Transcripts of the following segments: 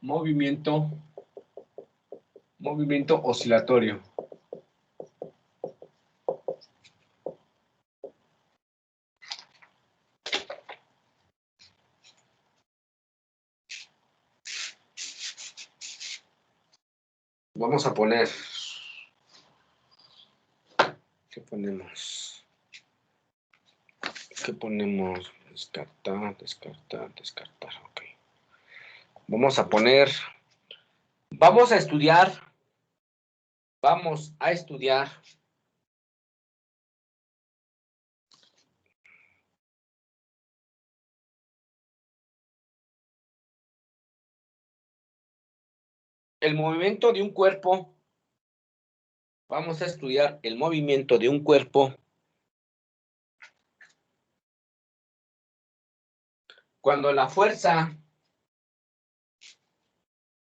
Movimiento oscilatorio. Vamos a poner, ¿qué ponemos? ¿Qué ponemos? Descartar, descartar, descartar, ok. Vamos a poner, vamos a estudiar el movimiento de un cuerpo. Vamos a estudiar el movimiento de un cuerpo cuando la fuerza,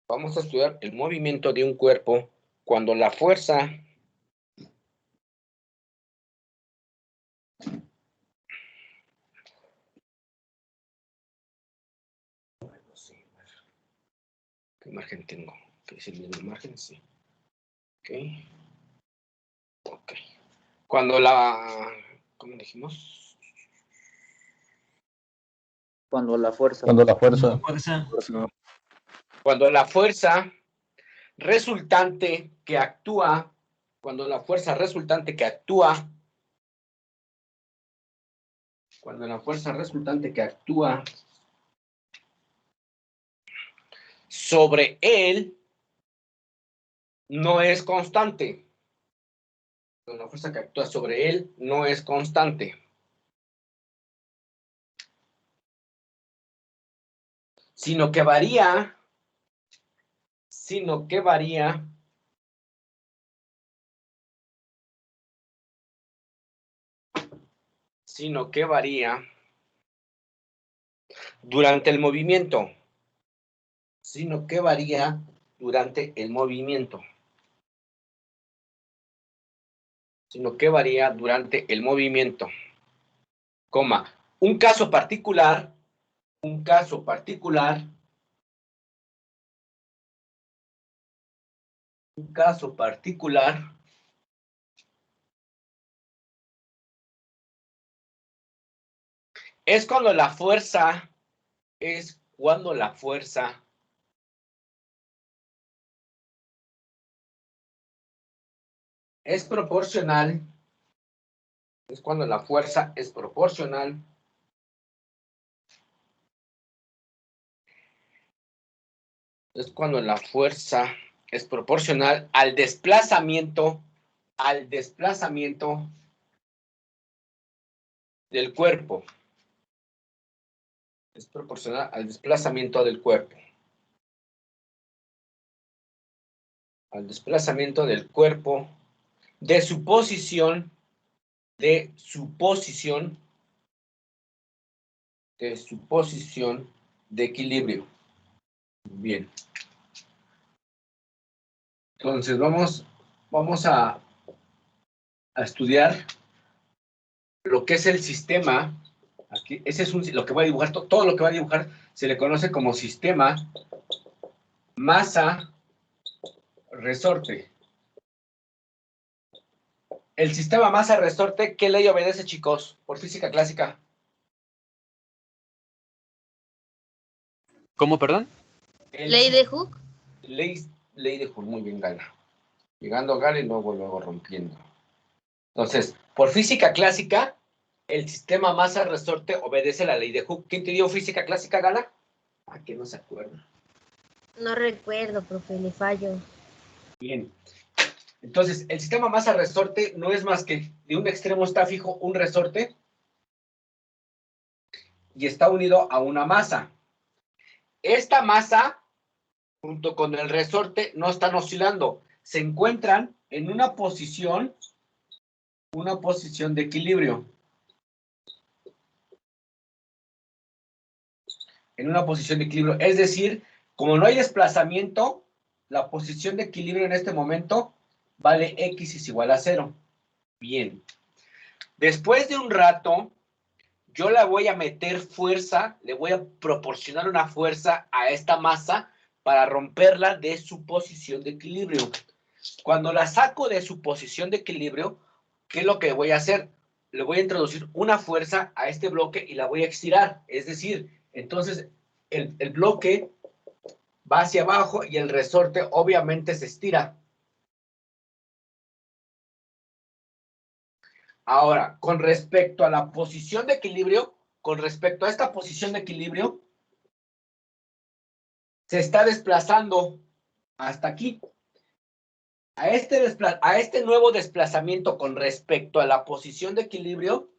vamos a estudiar el movimiento de un cuerpo cuando la fuerza ¿qué margen tengo? ¿Qué es el mismo margen? Sí. Ok. Ok. Cuando la, ¿cómo dijimos? Cuando la fuerza. Cuando la fuerza. Cuando la fuerza resultante que actúa, cuando la fuerza resultante que actúa sobre él no es constante. Cuando la fuerza que actúa sobre él no es constante. Sino que varía durante el movimiento. Coma. Un caso particular es cuando la fuerza es proporcional, al desplazamiento del cuerpo. Es proporcional al desplazamiento del cuerpo. Al desplazamiento del cuerpo de su posición de equilibrio. Bien. Entonces vamos a estudiar lo que es el sistema. Aquí, ese es lo que voy a dibujar, todo lo que voy a dibujar se le conoce como sistema masa-resorte. El sistema masa-resorte, ¿qué ley obedece, chicos? Por física clásica. ¿Cómo, perdón? ¿Ley de Hooke? Ley de Hooke, muy bien, Gala. Llegando a Gala y luego rompiendo. Entonces, por física clásica, el sistema masa-resorte obedece la ley de Hooke. ¿Quién te dio física clásica, Gala? ¿A qué no se acuerda? No recuerdo, profe, le fallo. Bien. Entonces, el sistema masa-resorte no es más que de un extremo está fijo un resorte y está unido a una masa. Esta masa, junto con el resorte, no están oscilando. Se encuentran en una posición de equilibrio. En una posición de equilibrio. Es decir, como no hay desplazamiento, la posición de equilibrio en este momento vale X es igual a 0. Bien. Después de un rato, yo le voy a meter fuerza, le voy a proporcionar una fuerza a esta masa para romperla de su posición de equilibrio. Cuando la saco de su posición de equilibrio, ¿qué es lo que voy a hacer? Le voy a introducir una fuerza a este bloque y la voy a estirar. Es decir, entonces el bloque va hacia abajo y el resorte obviamente se estira. Ahora, con respecto a la posición de equilibrio, con respecto a esta posición de equilibrio, se está desplazando hasta aquí. A este nuevo desplazamiento con respecto a la posición de equilibrio,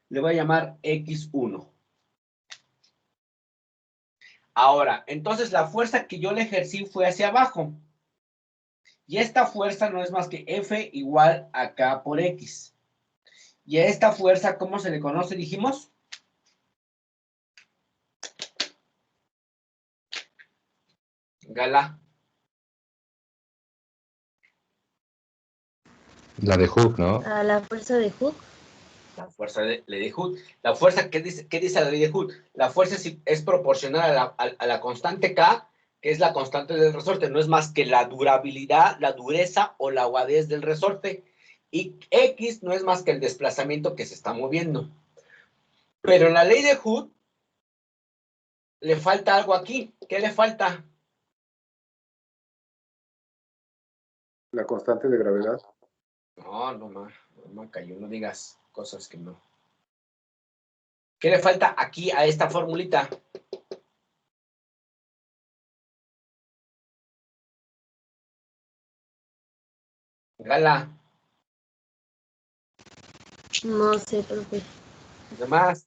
le voy a llamar X1. Ahora, entonces la fuerza que yo le ejercí fue hacia abajo. Y esta fuerza no es más que F igual a K por X. Y a esta fuerza, ¿cómo se le conoce, dijimos? Gala. La de Hooke, ¿no? A la fuerza de Hooke. La fuerza de ley de Hooke. La fuerza, ¿qué dice la ley de Hooke? La fuerza es proporcional a la constante K, que es la constante del resorte. No es más que la durabilidad, la dureza o la aguadez del resorte. Y X no es más que el desplazamiento que se está moviendo. Pero en la ley de Hooke le falta algo aquí. ¿Qué le falta? La constante de gravedad. No, Macayo, no digas cosas que no. ¿Qué le falta aquí a esta formulita? Gala, No sé, profe. demás.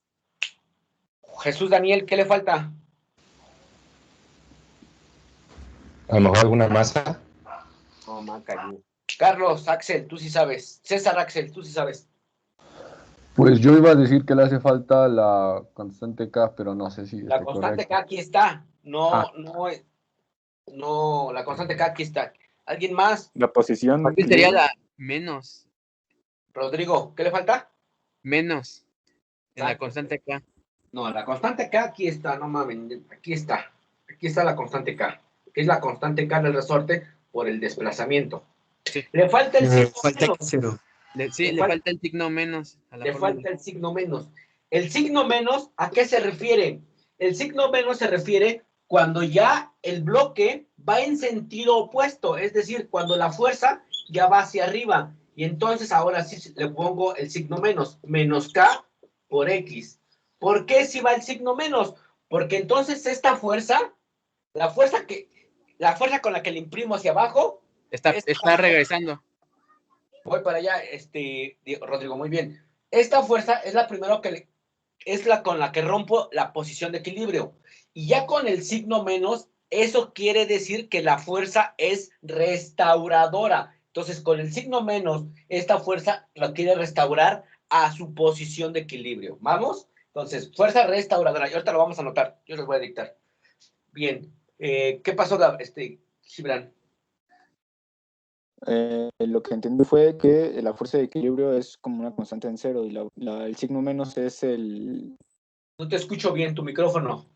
Jesús Daniel, ¿qué le falta? A lo mejor alguna masa. No, Macayo. Carlos, Axel, tú sí sabes. César, Axel, tú sí sabes. Pues yo iba a decir que le hace falta la constante K, pero no sé si La esté constante correcto. K aquí está. Ah. No, la constante K aquí está. ¿Alguien más? La posición. Aquí sería la menos. Rodrigo, ¿qué le falta? Menos. En la Exacto. constante K. No, la constante K aquí está, no mames, aquí está. Aquí está la constante K, que es la constante K del resorte por el desplazamiento. Sí. Le falta el signo Falta menos. cero. Sí, le falta el signo menos a la Le fórmula. falta el signo menos. El signo menos, ¿a qué se refiere? El signo menos se refiere cuando ya el bloque va en sentido opuesto, es decir, cuando la fuerza ya va hacia arriba. Y entonces ahora sí le pongo el signo menos, menos K por X. ¿Por qué si va el signo menos? Porque entonces esta fuerza, la fuerza con la que le imprimo hacia abajo, Está regresando. voy para allá, Rodrigo, muy bien. Esta fuerza es la primera es la con la que rompo la posición de equilibrio. Y ya con el signo menos, eso quiere decir que la fuerza es restauradora. Entonces, con el signo menos, esta fuerza la quiere restaurar a su posición de equilibrio. ¿Vamos? Entonces, fuerza restauradora. Y ahorita lo vamos a anotar. Yo les voy a dictar. Bien. ¿Qué pasó, Gibran? Lo que entendí fue que la fuerza de equilibrio es como una constante en cero y el signo menos es el... No te escucho bien tu micrófono.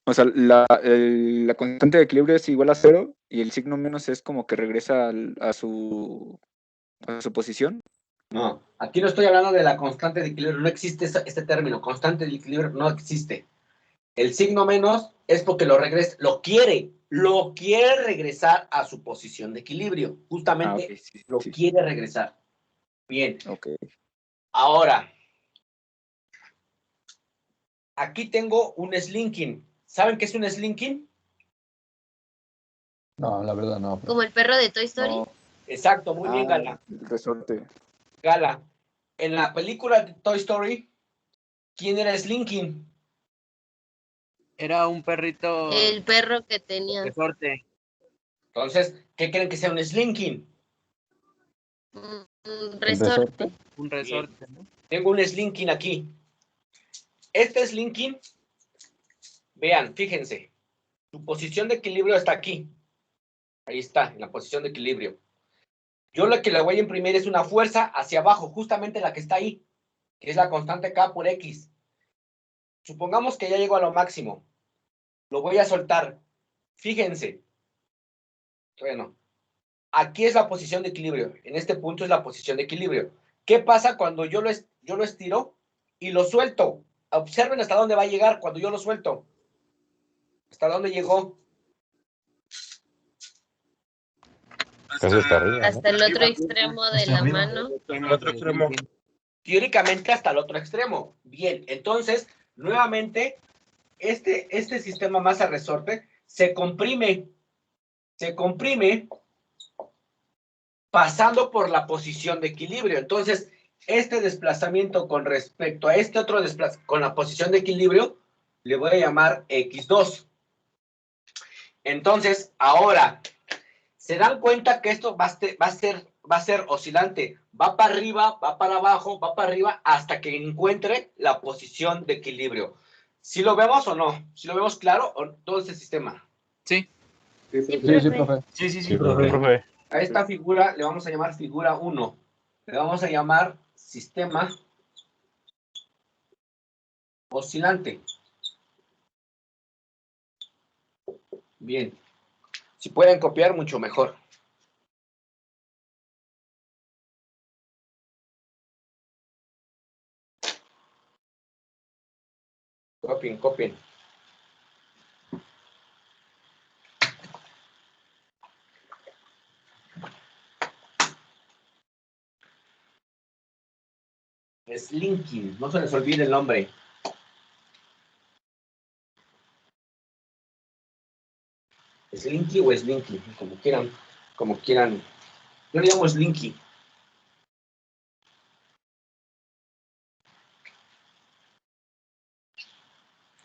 O sea, la constante de equilibrio es igual a cero y el signo menos es como que regresa a su posición. No, aquí no estoy hablando de la constante de equilibrio. No existe este término. Constante de equilibrio no existe. El signo menos es porque lo quiere regresar a su posición de equilibrio. Justamente Okay, sí, lo sí. quiere regresar. Bien. Okay. Ahora, aquí tengo un slinking. ¿Saben qué es un slinking? No, la verdad no. Como el perro de Toy Story. No. Exacto, muy bien, Gala. El resorte. Gala, en la película de Toy Story, ¿quién era Slinking? Era un perrito El perro que tenía resorte. Entonces, ¿qué creen que sea un Slinking? un resorte. Un resorte, ¿no? Tengo un Slinking aquí. Este Slinking, vean, fíjense, su posición de equilibrio está aquí. Ahí está, en la posición de equilibrio. Yo lo que le voy a imprimir es una fuerza hacia abajo, justamente la que está ahí, que es la constante K por X. Supongamos que ya llego a lo máximo. Lo voy a soltar. Fíjense. Bueno, aquí es la posición de equilibrio. En este punto es la posición de equilibrio. ¿Qué pasa cuando yo lo estiro y lo suelto? Observen hasta dónde va a llegar cuando yo lo suelto. ¿Hasta dónde llegó? Casi hasta arriba, ¿no? Hasta el otro extremo de la mano. El otro extremo. Teóricamente hasta el otro extremo. Bien, entonces, nuevamente, este sistema masa-resorte se comprime pasando por la posición de equilibrio. Entonces, este desplazamiento con respecto a este otro desplazamiento con la posición de equilibrio, le voy a llamar X2. Entonces, ahora, ¿se dan cuenta que esto va a ser oscilante? Va para arriba, va para abajo, va para arriba, hasta que encuentre la posición de equilibrio. ¿Sí lo vemos o no? ¿Sí lo vemos claro o todo este sistema? Sí. Sí, Sí, profe. Sí, sí, sí. Sí, profe. A esta figura le vamos a llamar figura 1. Le vamos a llamar sistema oscilante. Bien. Si pueden copiar, mucho mejor. Copien, copien. Slinky, no se les olvide el nombre. Slinky o Slinky, como quieran. Yo le llamo Slinky.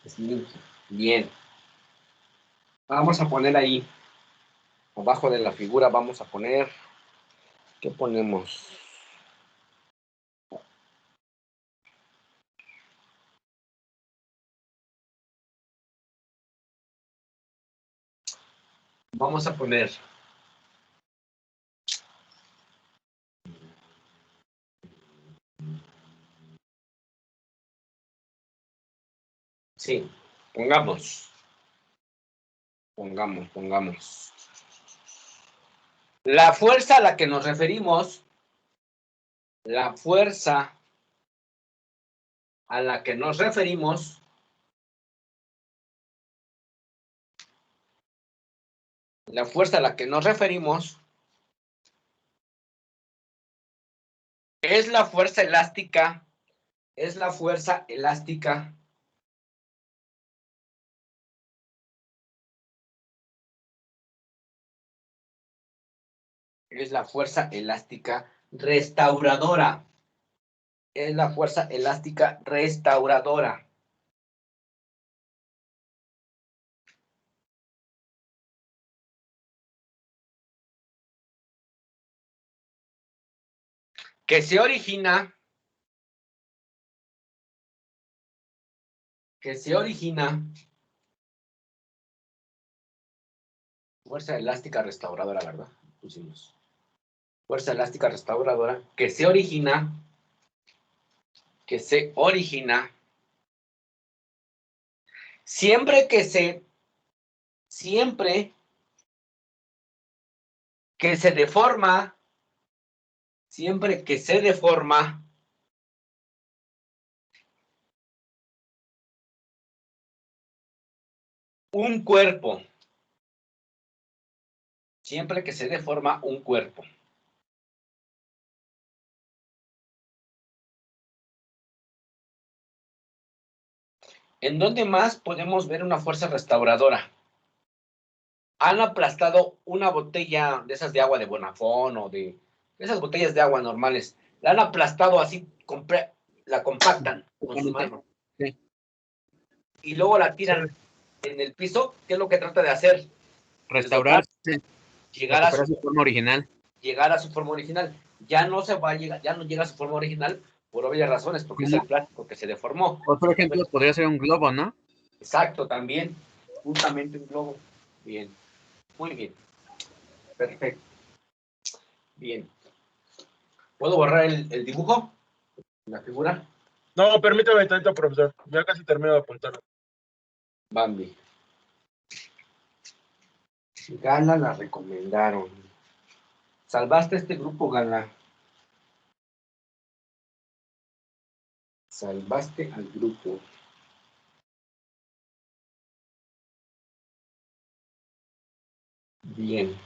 Slinky. Bien. Vamos a poner ahí, abajo de la figura, vamos a poner, ¿qué ponemos? Vamos a poner sí, pongamos. La fuerza a la que nos referimos, la fuerza a la que nos referimos es la fuerza elástica, es la fuerza elástica restauradora. Es la fuerza elástica restauradora. Que se origina fuerza elástica restauradora, ¿verdad? Pusimos fuerza elástica restauradora que se origina siempre que se deforma un cuerpo. Siempre que se deforma un cuerpo. ¿En dónde más podemos ver una fuerza restauradora? Han aplastado una botella de esas de agua de Bonafón o de esas botellas de agua normales. La han aplastado así, la compactan con su mano. Sí. Y luego la tiran en el piso. ¿Qué es lo que trata de hacer? Restaurar. Llegar a su forma original. Ya no llega a su forma original por obvias razones, porque es el plástico que se deformó. Otro ejemplo podría ser un globo, ¿no? Exacto, también. Justamente un globo. Bien. Muy bien. Perfecto. Bien. ¿Puedo borrar el dibujo? La figura. No, permítame tanto, profesor. Ya casi termino de apuntar. Bambi. Gala la recomendaron. Salvaste este grupo, Gala. Salvaste al grupo. Bien.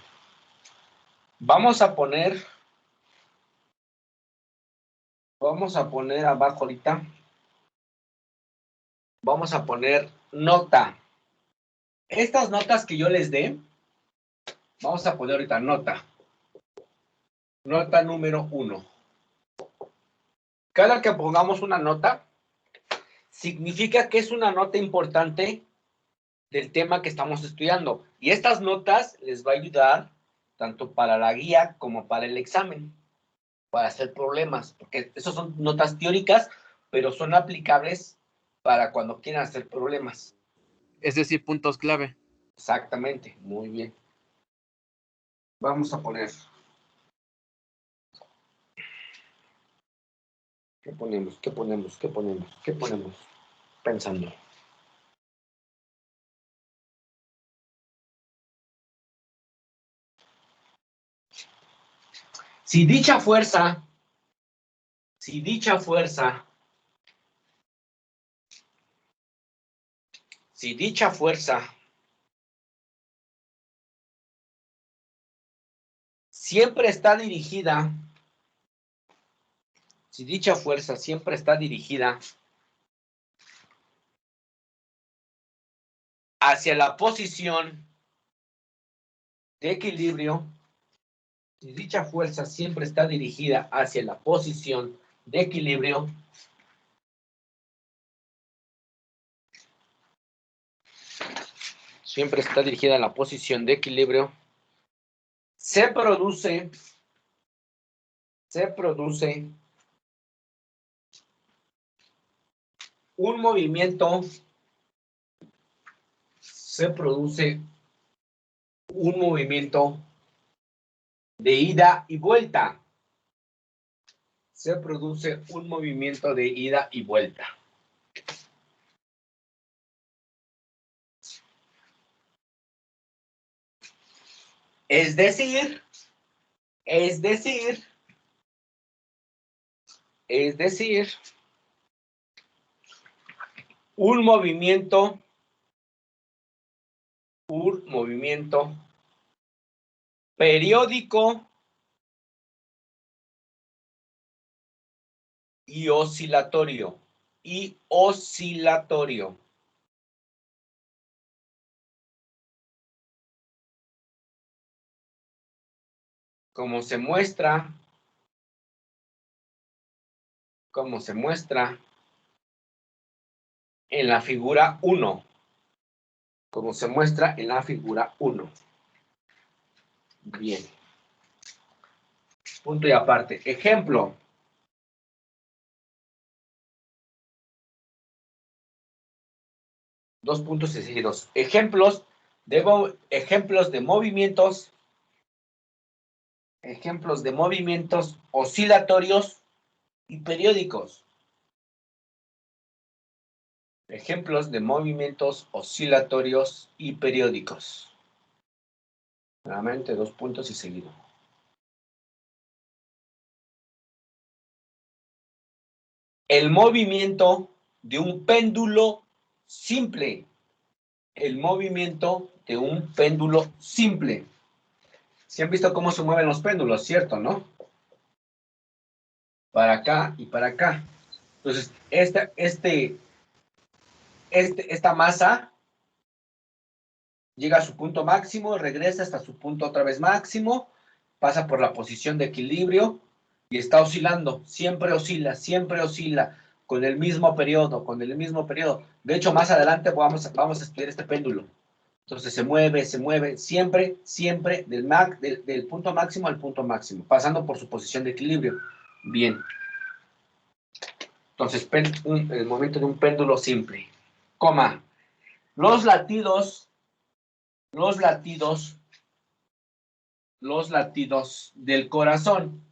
Vamos a poner abajo ahorita. Vamos a poner nota. Estas notas que yo les dé, vamos a poner ahorita nota. Nota número 1. Cada que pongamos una nota, significa que es una nota importante del tema que estamos estudiando. Y estas notas les va a ayudar tanto para la guía como para el examen, para hacer problemas, porque esas son notas teóricas, pero son aplicables para cuando quieran hacer problemas. Es decir, puntos clave. Exactamente, muy bien. Vamos a poner. ¿Qué ponemos? ¿Qué ponemos? ¿Qué ponemos? ¿Qué ponemos? Pensando. Si dicha fuerza siempre está dirigida, hacia la posición de equilibrio, si dicha fuerza siempre está dirigida hacia la posición de equilibrio, se produce un movimiento, de ida y vuelta. Se produce un movimiento de ida y vuelta. Es decir, un movimiento periódico y oscilatorio. Como se muestra en la figura 1. Bien. Punto y aparte. Ejemplo. Dos puntos seguidos. Ejemplos de movimientos oscilatorios y periódicos. Nuevamente, dos puntos y seguido. El movimiento de un péndulo simple. ¿Sí han visto cómo se mueven los péndulos, cierto, no? Para acá y para acá. Entonces, esta masa llega a su punto máximo, regresa hasta su punto otra vez máximo, pasa por la posición de equilibrio y está oscilando. Siempre oscila, con el mismo periodo. De hecho, más adelante vamos a estudiar este péndulo. Entonces se mueve, siempre del punto máximo al punto máximo, pasando por su posición de equilibrio. Bien. Entonces, el momento de un péndulo simple. Coma. Los latidos del corazón.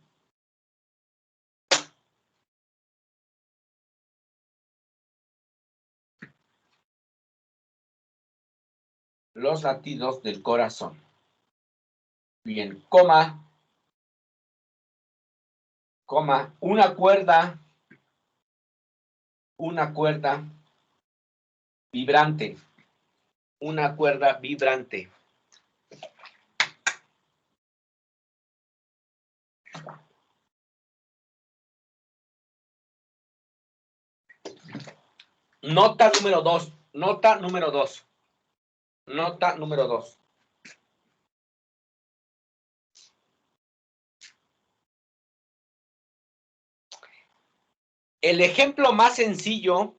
los latidos del corazón. Bien, coma, una cuerda vibrante, una cuerda vibrante. Nota número 2. El ejemplo más sencillo,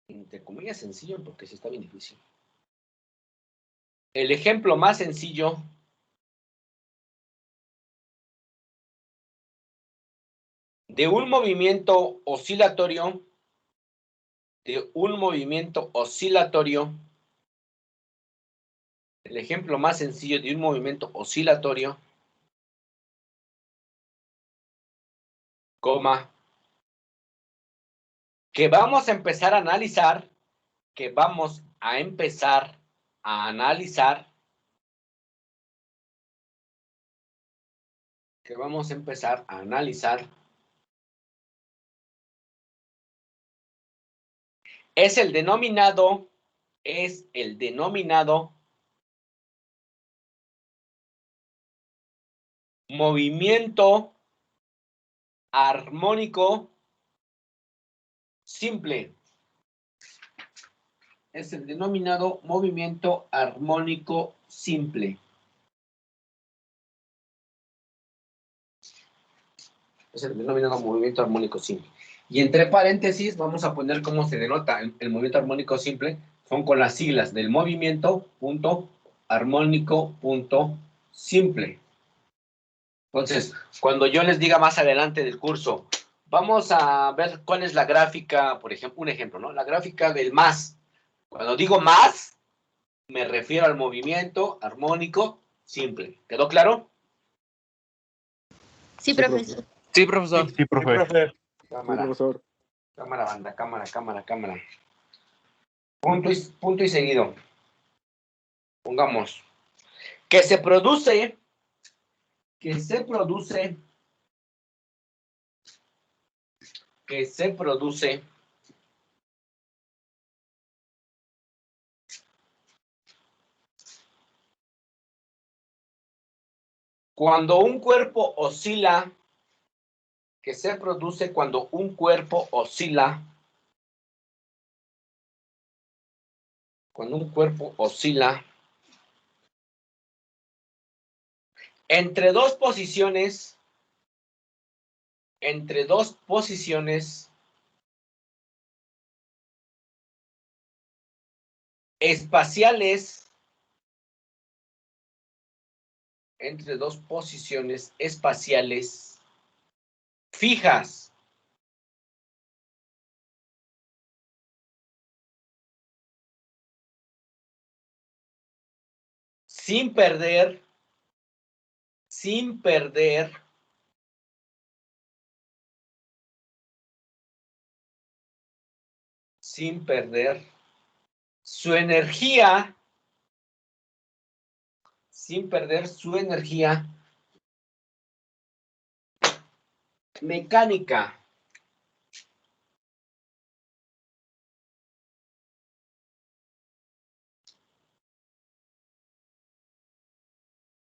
entre comillas sencillo, porque sí está bien difícil. El ejemplo más sencillo de un movimiento oscilatorio, el ejemplo más sencillo de un movimiento oscilatorio, coma, que vamos a empezar a analizar, es el denominado movimiento armónico simple. Es el denominado movimiento armónico simple. Es el denominado movimiento armónico simple. Y entre paréntesis vamos a poner cómo se denota el movimiento armónico simple. Son con las siglas del movimiento punto armónico punto simple. Entonces, cuando yo les diga más adelante del curso, vamos a ver cuál es la gráfica, por ejemplo, un ejemplo, ¿no? La gráfica del más. Cuando digo más, me refiero al movimiento armónico simple. ¿Quedó claro? Sí, profesor. Sí, profesor. Sí, profe. Sí, Cámara, profesor. cámara, banda, cámara. Punto y seguido. Pongamos que se produce cuando un cuerpo oscila, entre dos posiciones espaciales, fijas. Sin perder su energía, mecánica.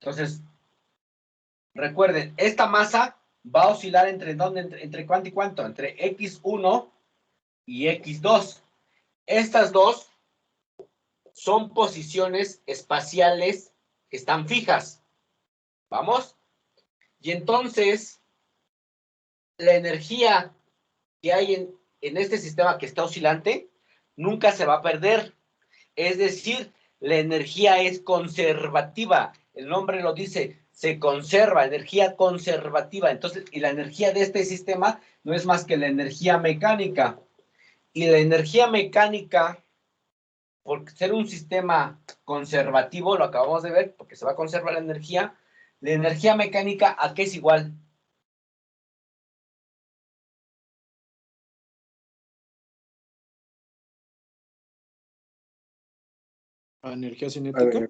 Entonces, recuerden, esta masa va a oscilar entre ¿dónde? Entre cuánto y cuánto, entre X1 y X2. Estas dos son posiciones espaciales que están fijas. ¿Vamos? Y entonces, la energía que hay en este sistema que está oscilante nunca se va a perder. Es decir, la energía es conservativa. El nombre lo dice, se conserva, energía conservativa. Entonces, y la energía de este sistema no es más que la energía mecánica. Y la energía mecánica, por ser un sistema conservativo, lo acabamos de ver, porque se va a conservar la energía mecánica, ¿a qué es igual? A energía A cinética. ver,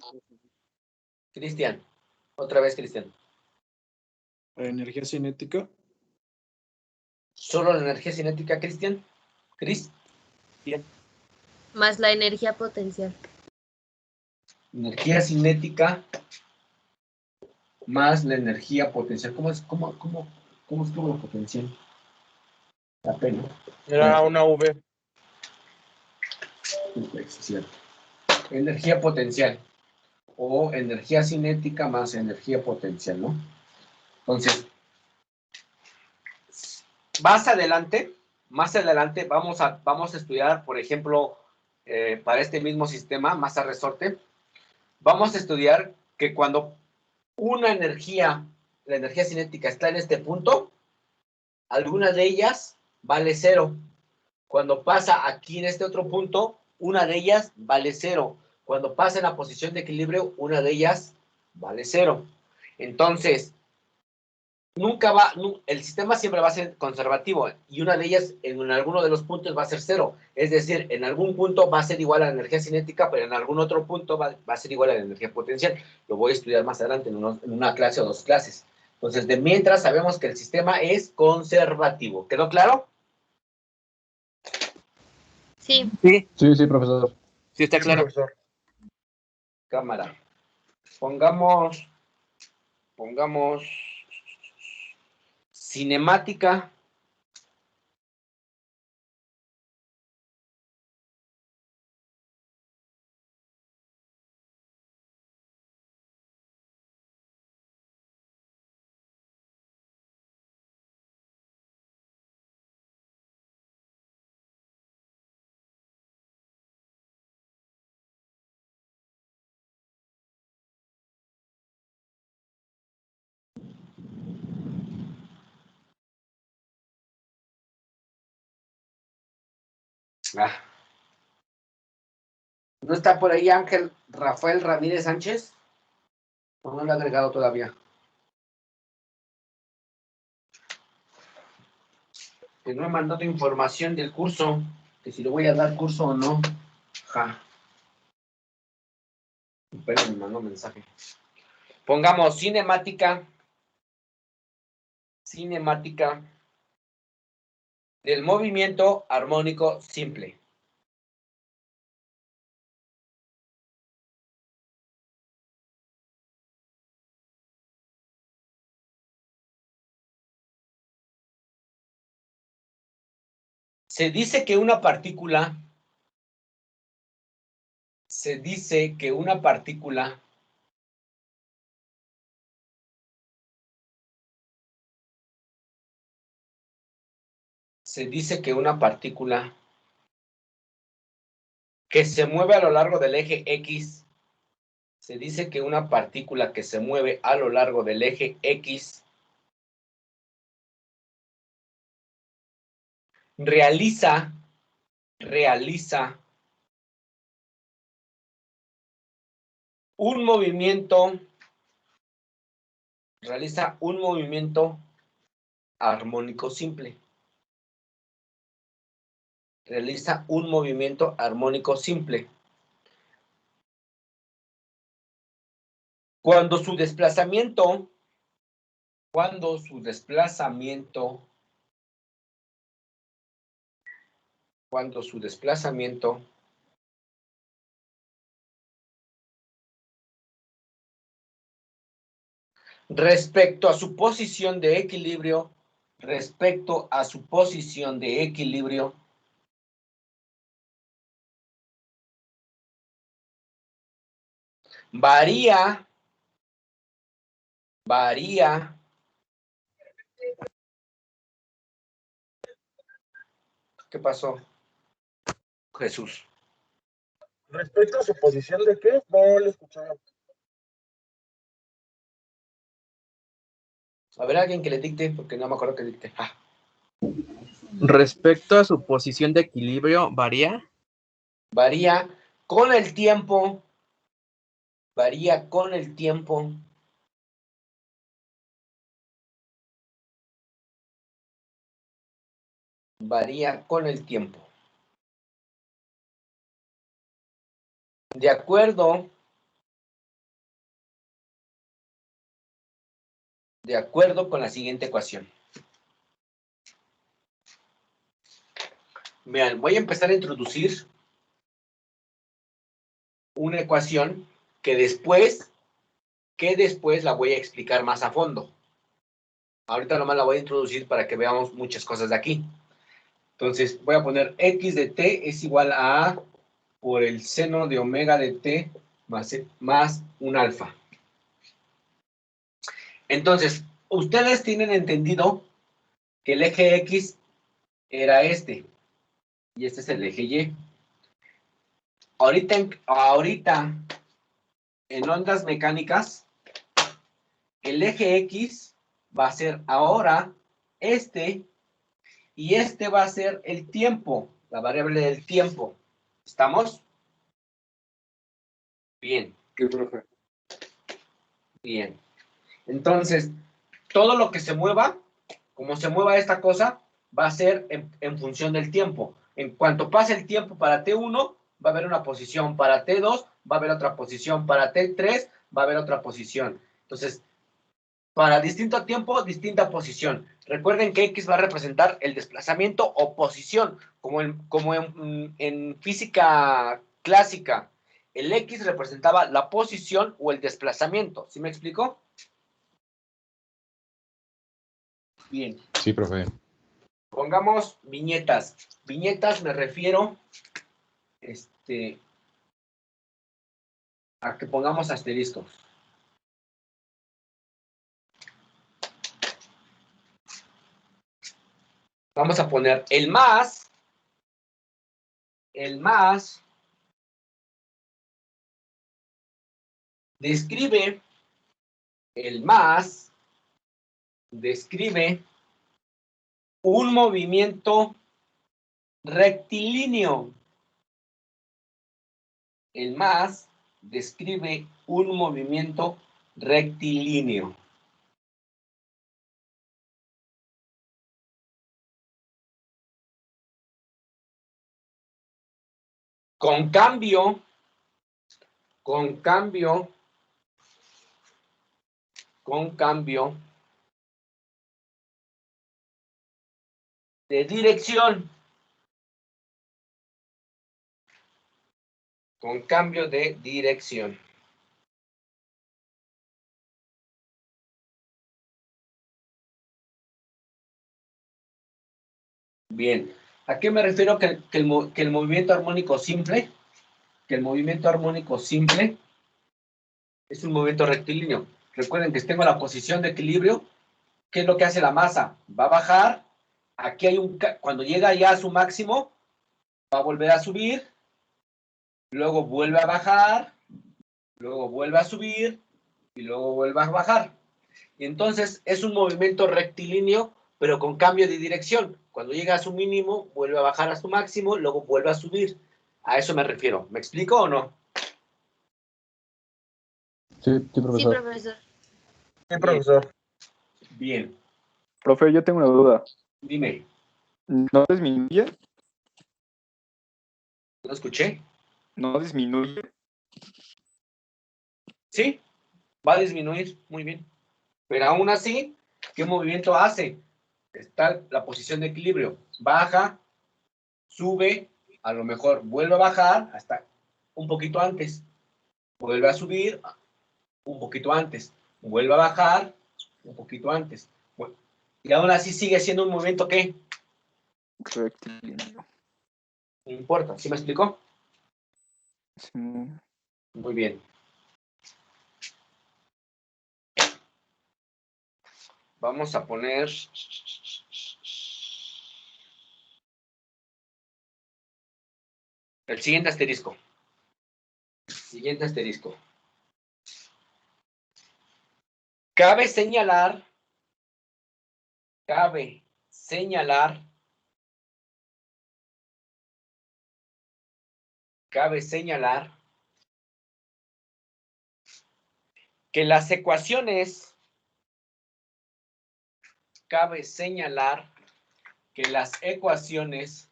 Cristian. Otra vez, Cristian. A energía cinética. ¿Solo la energía cinética, Cristian? ¿Cris? Bien. Más la energía potencial. Energía cinética más la energía potencial. ¿Cómo estuvo la potencial? La pena. Era una V. Es cierto. Energía potencial. O energía cinética más energía potencial, ¿no? Entonces, más adelante vamos a estudiar, por ejemplo, para este mismo sistema, masa resorte, vamos a estudiar que cuando una energía, la energía cinética está en este punto, alguna de ellas vale 0. Cuando pasa aquí en este otro punto, una de ellas vale 0. Cuando pasa en la posición de equilibrio, una de ellas vale 0. Entonces, el sistema siempre va a ser conservativo y una de ellas en alguno de los puntos va a ser 0. Es decir, en algún punto va a ser igual a la energía cinética, pero en algún otro punto va a ser igual a la energía potencial. Lo voy a estudiar más adelante en una clase o 2 clases. Entonces, de mientras sabemos que el sistema es conservativo. ¿Quedó claro? Sí. Sí, Sí, profesor. sí está Sí, claro. profesor. Cámara. Pongamos cinemática. ¿No está por ahí Ángel Rafael Ramírez Sánchez? ¿O no lo ha agregado todavía? Que no he mandado información del curso, que si le voy a dar curso o no. Ja. Pero me mandó mensaje. Pongamos cinemática del movimiento armónico simple. Se dice que una partícula que se mueve a lo largo del eje X, realiza un movimiento armónico simple. Cuando su desplazamiento respecto a su posición de equilibrio, varía. ¿Qué pasó, Jesús? Respecto a su posición de qué, no le escuchaba. A ver, alguien que le dicte, porque no me acuerdo que dicte. Respecto a su posición de equilibrio, ¿varía? Varía con el tiempo. de acuerdo con la siguiente ecuación. Vean, voy a empezar a introducir una ecuación que después la voy a explicar más a fondo. Ahorita nomás la voy a introducir para que veamos muchas cosas de aquí. Entonces, voy a poner x de t es igual a A por el seno de omega de t más un alfa. Entonces, ustedes tienen entendido que el eje X era este, y este es el eje Y. Ahorita en ondas mecánicas, el eje X va a ser ahora este, y este va a ser el tiempo, la variable del tiempo. ¿Estamos? Bien. Sí, profe. Bien. Entonces, todo lo que se mueva, como se mueva esta cosa, va a ser en función del tiempo. En cuanto pase el tiempo para T1, va a haber una posición para T2, va a haber otra posición para T3, va a haber otra posición. Entonces, para distinto tiempo, distinta posición. Recuerden que X va a representar el desplazamiento o posición, como en física clásica. El X representaba la posición o el desplazamiento. ¿Sí me explico? Bien. Sí, profe. Pongamos viñetas. Viñetas me refiero a que pongamos asteriscos. Vamos a poner el más describe un movimiento rectilíneo. El más describe un movimiento rectilíneo. Con cambio de dirección. Con cambio de dirección. Bien. ¿A qué me refiero que el movimiento armónico simple? Que el movimiento armónico simple es un movimiento rectilíneo. Recuerden que tengo la posición de equilibrio. ¿Qué es lo que hace la masa? Va a bajar. Aquí hay cuando llega ya a su máximo, va a volver a subir. Luego vuelve a bajar. Luego vuelve a subir. Y luego vuelve a bajar. Y entonces es un movimiento rectilíneo, pero con cambio de dirección. Cuando llega a su mínimo, vuelve a bajar a su máximo, luego vuelve a subir. A eso me refiero. ¿Me explico o no? Sí, sí, Sí, profesor. profesor. Sí, profesor. Bien. Profe, yo tengo una duda. Dime. ¿No disminuye? ¿No escuché? ¿No disminuye? Sí, va a disminuir. Muy bien. Pero aún así, ¿qué movimiento hace? Está la posición de equilibrio. Baja, sube, a lo mejor vuelve a bajar hasta un poquito antes. Vuelve a subir un poquito antes. Vuelve a bajar un poquito antes. Y aún así sigue siendo un movimiento que Rectilíneo. no importa. ¿Sí me explicó? Sí. Muy bien. Vamos a poner el siguiente asterisco. Siguiente asterisco. Cabe señalar que las ecuaciones,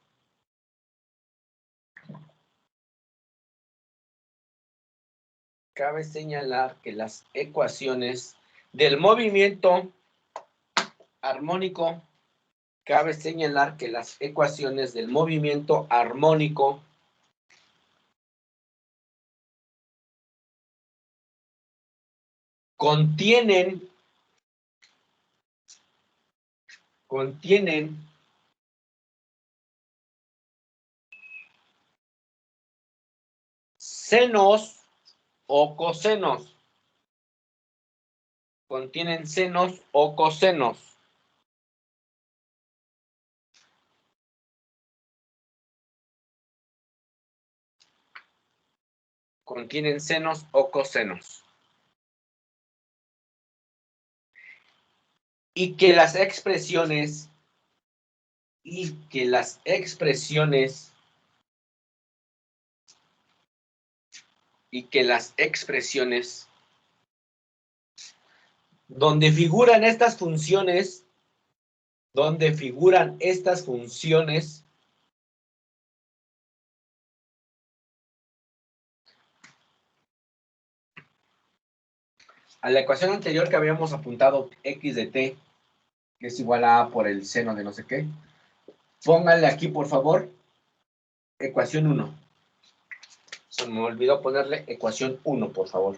cabe señalar que las ecuaciones del movimiento armónico, cabe señalar que las ecuaciones del movimiento armónico contienen senos o cosenos. Contienen senos o cosenos. Contienen senos o cosenos. Y que las expresiones donde figuran estas funciones, a la ecuación anterior que habíamos apuntado, x de t, que es igual a por el seno de no sé qué, pónganle aquí, por favor, ecuación 1. Se me olvidó ponerle ecuación 1, por favor.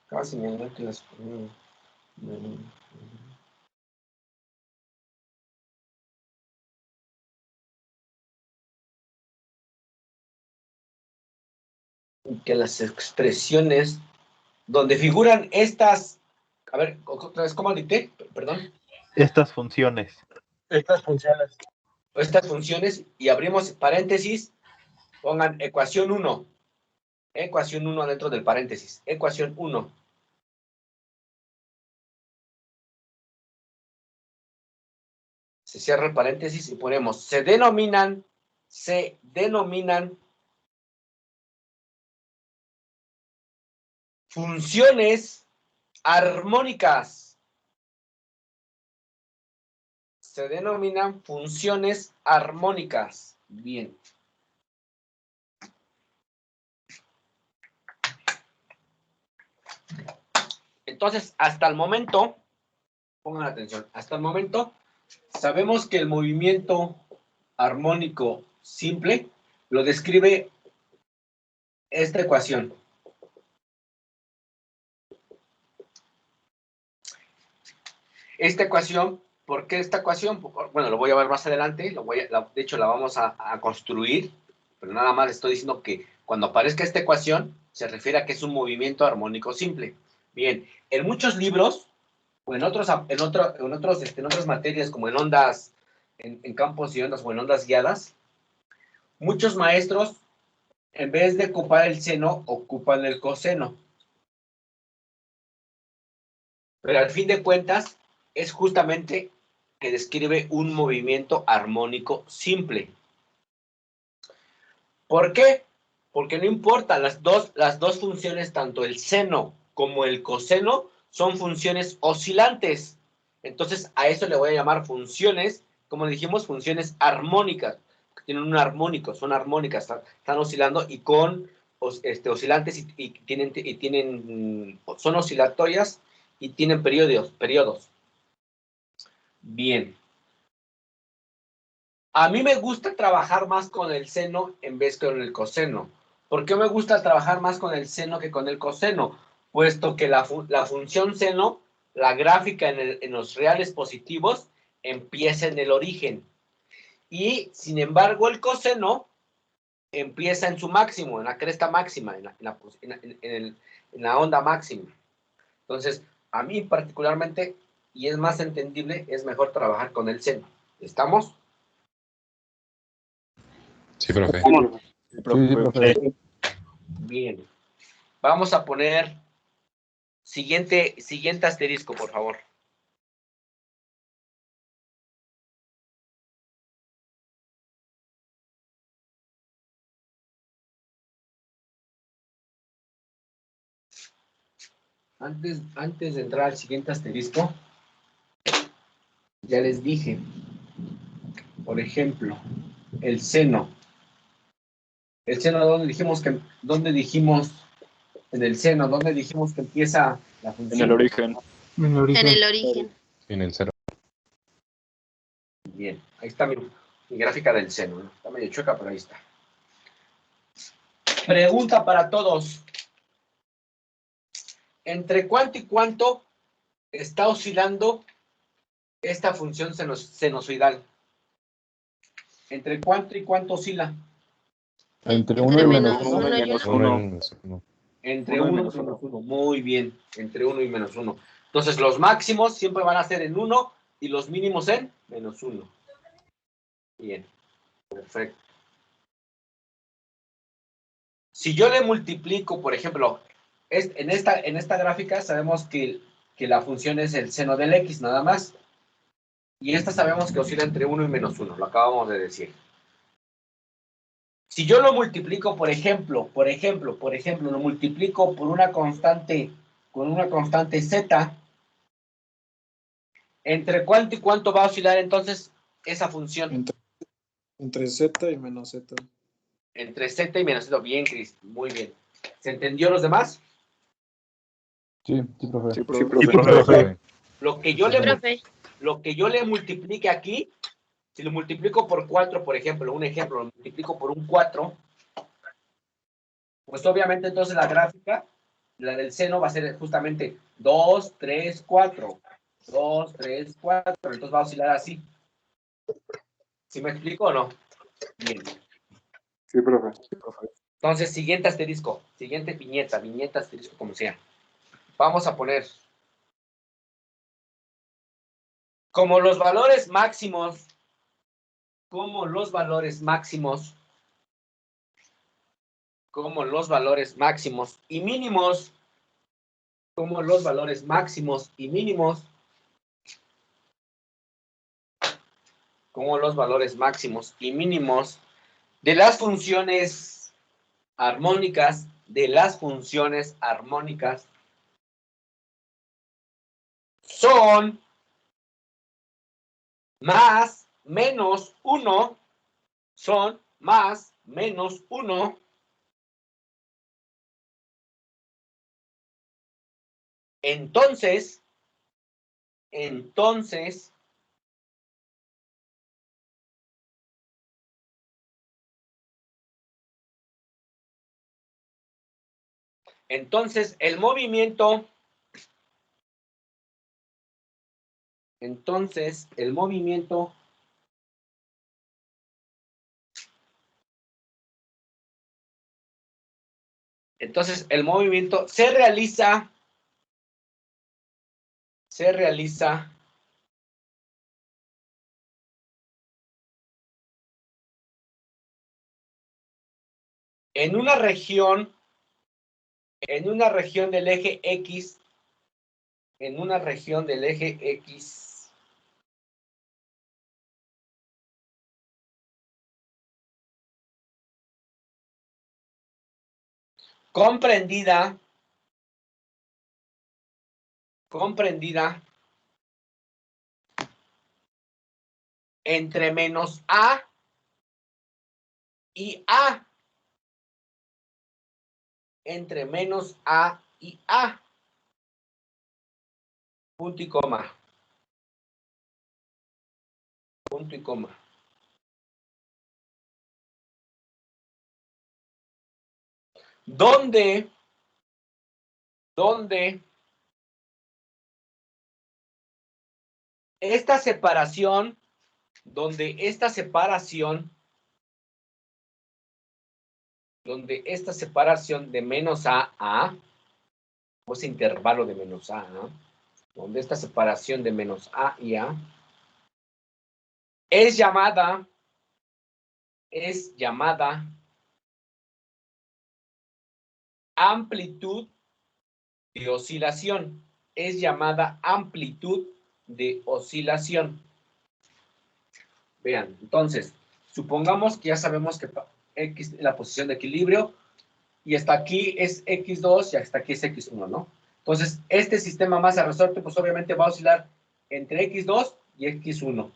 Acaba de señalar que las... que las expresiones donde figuran estas... A ver, otra vez, ¿cómo dicté? Perdón. Estas funciones. Estas funciones. Estas funciones, y abrimos paréntesis, pongan ecuación 1. Ecuación 1 dentro del paréntesis. Ecuación 1. Se cierra el paréntesis y ponemos, se denominan funciones armónicas. Se denominan funciones armónicas. Bien. Entonces, hasta el momento, pongan atención, hasta el momento sabemos que el movimiento armónico simple lo describe esta ecuación. Esta ecuación, ¿por qué esta ecuación? Bueno, lo voy a ver más adelante, de hecho la vamos a construir, pero nada más estoy diciendo que cuando aparezca esta ecuación, se refiere a que es un movimiento armónico simple. Bien, en muchos libros, o en otras materias, como en ondas, en campos y ondas, o en ondas guiadas, muchos maestros, en vez de ocupar el seno, ocupan el coseno. Pero al fin de cuentas, es justamente que describe un movimiento armónico simple. ¿Por qué? Porque no importa, las dos funciones, tanto el seno como el coseno, son funciones oscilantes. Entonces, a eso le voy a llamar funciones, como dijimos, funciones armónicas. Tienen un armónico, son armónicas, están oscilando y con oscilantes son oscilatorias y tienen periodos. Bien. A mí me gusta trabajar más con el seno en vez que con el coseno. ¿Por qué me gusta trabajar más con el seno que con el coseno? Puesto que la función seno, la gráfica en los reales positivos, empieza en el origen. Y, sin embargo, el coseno empieza en su máximo, en la cresta máxima, en la onda máxima. Entonces, a mí particularmente, y es más entendible, es mejor trabajar con el seno. ¿Estamos? Sí, profe. Sí, profe. Bien. Vamos a poner siguiente asterisco, por favor. Antes de entrar al siguiente asterisco, Ya les dije. Por ejemplo, el seno. El seno, ¿dónde dijimos en el seno, dónde dijimos que empieza la función? En el origen. En el origen. En el 0. Bien, ahí está mi gráfica del seno, ¿no? Está medio chueca, pero ahí está. Pregunta para todos. ¿Entre cuánto y cuánto está oscilando esta función senozoidal? ¿Entre cuánto y cuánto oscila? Entre 1 y menos menos 1. uno y menos uno. uno. Entre Uno y 1 y menos menos 1. Muy bien, entre 1 y menos 1. Entonces, los máximos siempre van a ser en 1 y los mínimos en menos 1. Bien, perfecto. Si yo le multiplico, por ejemplo, en esta gráfica sabemos que la función es el seno del x, nada más. Y esta sabemos que oscila entre 1 y menos 1, lo acabamos de decir. Si yo lo multiplico, por ejemplo, lo multiplico por una constante, con una constante z, ¿entre cuánto y cuánto va a oscilar entonces esa función? Entre z y menos z. Entre z y menos z. Bien, Cris, muy bien. ¿Se entendió los demás? Sí, sí, profe. Sí, Sí, profe. profe. Lo que yo Profe. le multiplique aquí, si lo multiplico por 4, por ejemplo, lo multiplico por un 4, pues obviamente entonces la gráfica, la del seno, va a ser justamente 2, 3, 4. 2, 3, 4. Entonces va a oscilar así. ¿Sí me explico o no? Bien. Sí, profe. Entonces, siguiente asterisco. Siguiente viñeta asterisco, como sea. Vamos a poner como los valores máximos y mínimos, de las funciones armónicas, son más menos 1, entonces el movimiento se realiza en una región del eje X, comprendida entre menos A y A. Punto y coma. ¿Dónde esta separación de menos A a, o ese intervalo de menos A, ¿no? Donde esta separación de menos A y A es llamada amplitud de oscilación. Vean, entonces, supongamos que ya sabemos que X es la posición de equilibrio y hasta aquí es X2 y hasta aquí es X1, ¿no? Entonces, este sistema masa resorte, pues obviamente va a oscilar entre X2 y X1.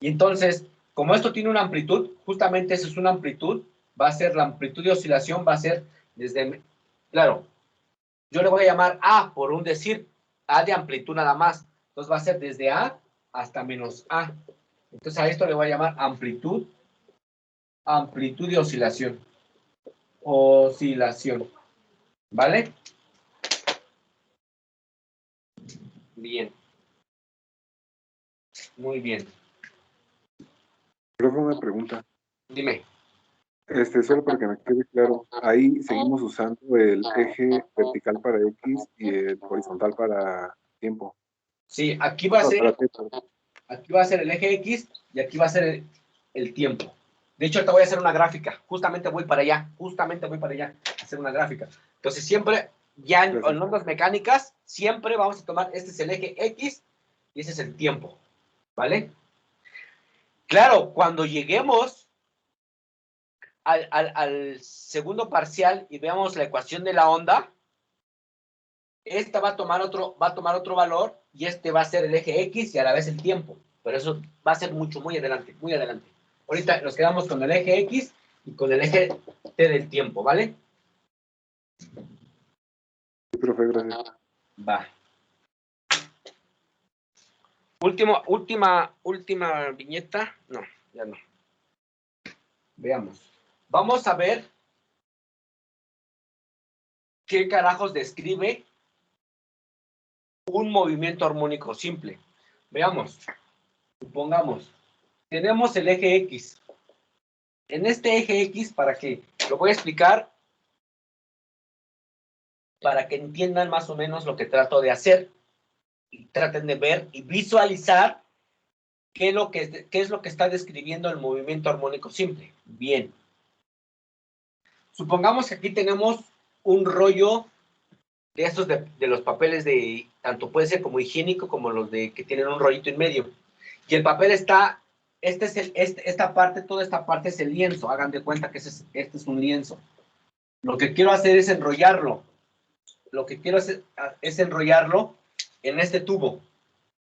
Y entonces, como esto tiene una amplitud, justamente eso es una amplitud, va a ser la amplitud de oscilación, va a ser desde, claro, yo le voy a llamar A por un decir, A de amplitud nada más. Entonces va a ser desde A hasta menos A. Entonces a esto le voy a llamar amplitud de oscilación. Oscilación. ¿Vale? Bien. Muy bien. Profe, una pregunta. Dime. Solo para que me quede claro, ahí seguimos usando el eje vertical para X y el horizontal para tiempo. Sí, aquí va a No, ser, para T, perdón. aquí va a ser el eje X y aquí va a ser el tiempo. De hecho, te voy a hacer una gráfica. Justamente voy para allá a hacer una gráfica. Entonces, siempre, ya en ondas mecánicas, siempre vamos a tomar, este es el eje X y ese es el tiempo. ¿Vale? Claro, cuando lleguemos al segundo parcial y veamos la ecuación de la onda, esta va a tomar otro valor y este va a ser el eje X y a la vez el tiempo. Pero eso va a ser mucho, muy adelante, muy adelante. Ahorita nos quedamos con el eje X y con el eje T del tiempo, ¿vale? Sí, profe, gracias. Va. Última viñeta. No, ya no. Veamos. Vamos a ver qué carajos describe un movimiento armónico simple. Veamos. Supongamos, tenemos el eje X. En este eje X, para que lo voy a explicar, para que entiendan más o menos lo que trato de hacer, y traten de ver y visualizar qué es lo que está describiendo el movimiento armónico simple. Bien. Supongamos que aquí tenemos un rollo de estos de los papeles de, tanto puede ser como higiénico, como los de que tienen un rollito en medio. Y el papel está, esta parte, toda esta parte es el lienzo. Hagan de cuenta que este es un lienzo. Lo que quiero hacer es enrollarlo. Lo que quiero hacer es enrollarlo en este tubo,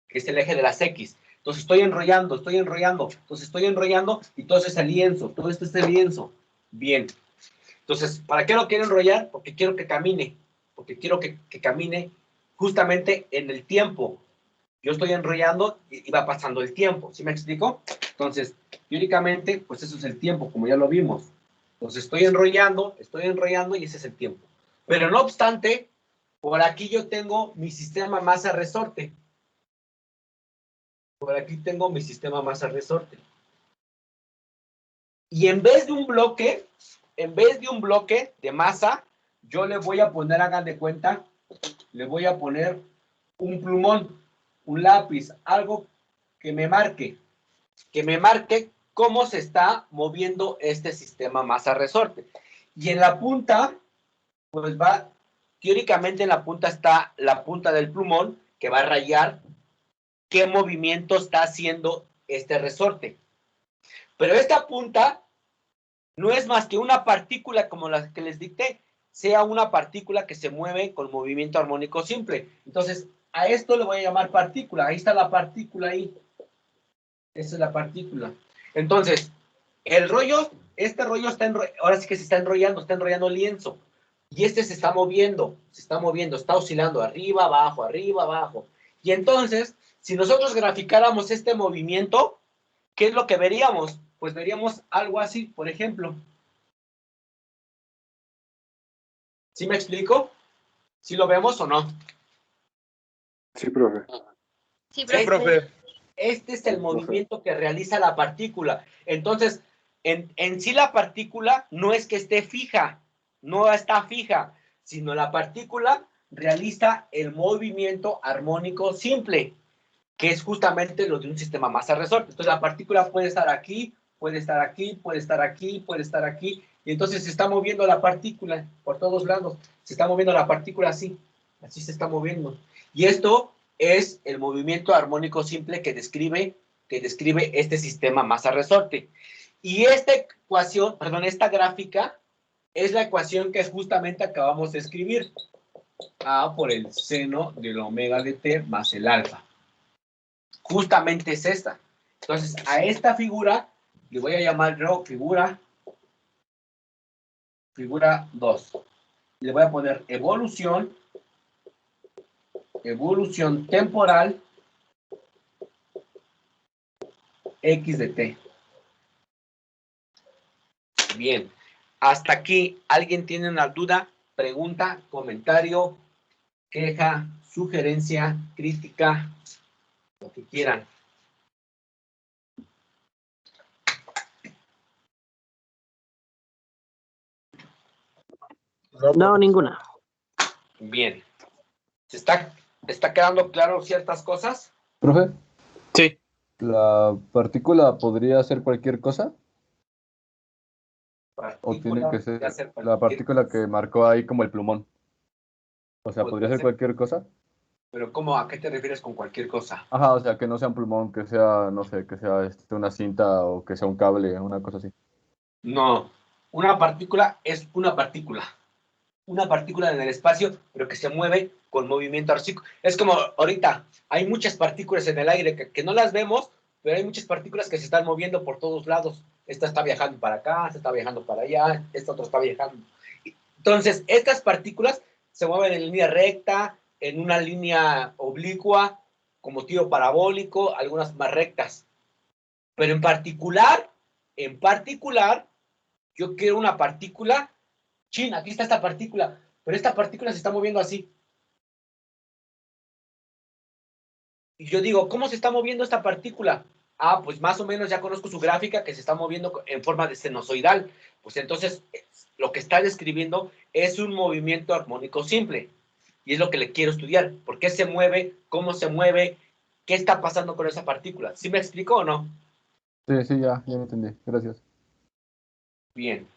que es el eje de las X. Entonces estoy enrollando. Entonces estoy enrollando y todo esto es el lienzo. Todo esto es el lienzo. Bien. Entonces, ¿para qué lo quiero enrollar? Porque quiero que camine. Porque quiero que camine justamente en el tiempo. Yo estoy enrollando y va pasando el tiempo. ¿Sí me explico? Entonces, teóricamente, pues eso es el tiempo, como ya lo vimos. Entonces, estoy enrollando y ese es el tiempo. Pero no obstante, por aquí yo tengo mi sistema masa-resorte. Por aquí tengo mi sistema masa-resorte. Y en vez de un bloque de masa, yo le voy a poner, hagan de cuenta, le voy a poner un plumón, un lápiz, algo que me marque cómo se está moviendo este sistema masa-resorte. Y en la punta, pues va, teóricamente en la punta está la punta del plumón, que va a rayar qué movimiento está haciendo este resorte. Pero esta punta no es más que una partícula como la que les dicté, sea una partícula que se mueve con movimiento armónico simple. Entonces, a esto le voy a llamar partícula. Ahí está la partícula ahí. Esa es la partícula. Entonces, el rollo, este rollo ahora sí que se está enrollando el lienzo. Y este se está moviendo, está oscilando arriba, abajo. Y entonces, si nosotros graficáramos este movimiento, ¿qué es lo que veríamos? Pues veríamos algo así, por ejemplo. ¿Sí me explico? ¿Sí lo vemos o no? Sí, profe. Sí, Sí, profe. Este es el movimiento que realiza la partícula. Entonces, en sí la partícula no es que esté fija, no está fija, sino la partícula realiza el movimiento armónico simple, que es justamente lo de un sistema masa-resorte. Entonces, la partícula puede estar aquí, puede estar aquí, puede estar aquí, puede estar aquí, y entonces se está moviendo la partícula por todos lados. Se está moviendo la partícula así se está moviendo. Y esto es el movimiento armónico simple que describe este sistema masa-resorte. Y esta ecuación, esta gráfica, es la ecuación que justamente acabamos de escribir. A por el seno del omega de t más el alfa. Justamente es esta. Entonces, a esta figura le voy a llamar yo figura 2. Le voy a poner evolución temporal x de t. Bien, hasta aquí, ¿alguien tiene una duda, pregunta, comentario, queja, sugerencia, crítica, lo que quieran? No, ninguna. Bien. ¿Se está quedando claro ciertas cosas? Profe, Sí. ¿la partícula podría ser cualquier cosa? ¿O tiene que ser la partícula que marcó ahí como el plumón? O sea, ¿podría ser cualquier cosa? Pero ¿cómo? ¿A qué te refieres con cualquier cosa? Ajá, o sea, que no sea un plumón, que sea, no sé, que sea una cinta o que sea un cable, una cosa así. No. Una partícula es una partícula. Una partícula en el espacio, pero que se mueve con movimiento arcíclico. Es como ahorita, hay muchas partículas en el aire que no las vemos, pero hay muchas partículas que se están moviendo por todos lados. Esta está viajando para acá, esta está viajando para allá, esta otra está viajando. Entonces, estas partículas se mueven en línea recta, en una línea oblicua, como tiro parabólico, algunas más rectas. Pero en particular, yo quiero una partícula. Chin, aquí está esta partícula, pero esta partícula se está moviendo así. Y yo digo, ¿cómo se está moviendo esta partícula? Ah, pues más o menos ya conozco su gráfica, que se está moviendo en forma de sinusoidal. Pues entonces, lo que está describiendo es un movimiento armónico simple. Y es lo que le quiero estudiar. ¿Por qué se mueve? ¿Cómo se mueve? ¿Qué está pasando con esa partícula? ¿Sí me explico o no? Sí, sí, ya entendí. Gracias. Bien.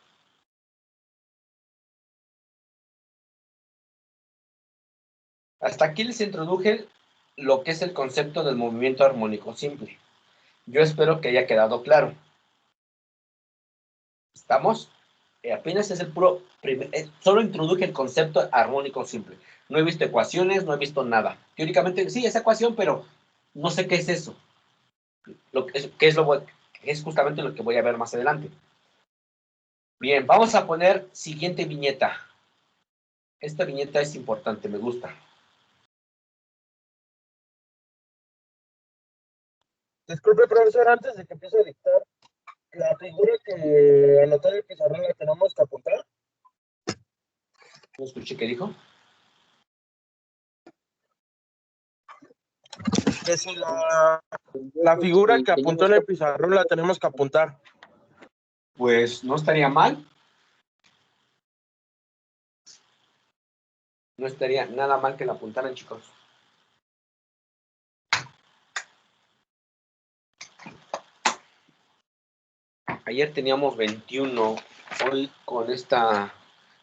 Hasta aquí les introduje lo que es el concepto del movimiento armónico simple. Yo espero que haya quedado claro. ¿Estamos? Apenas es el puro... solo introduje el concepto armónico simple. No he visto ecuaciones, no he visto nada. Teóricamente, sí, es ecuación, pero no sé qué es eso. Es justamente lo que voy a ver más adelante. Bien, vamos a poner siguiente viñeta. Esta viñeta es importante, me gusta. Disculpe, profesor, antes de que empiece a dictar, la figura que anotó en el pizarrón la tenemos que apuntar. ¿No escuché qué dijo? Que si la figura que apuntó en el pizarrón la tenemos que apuntar. Pues no estaría mal. No estaría nada mal que la apuntaran, chicos. Ayer teníamos 21. Hoy con esta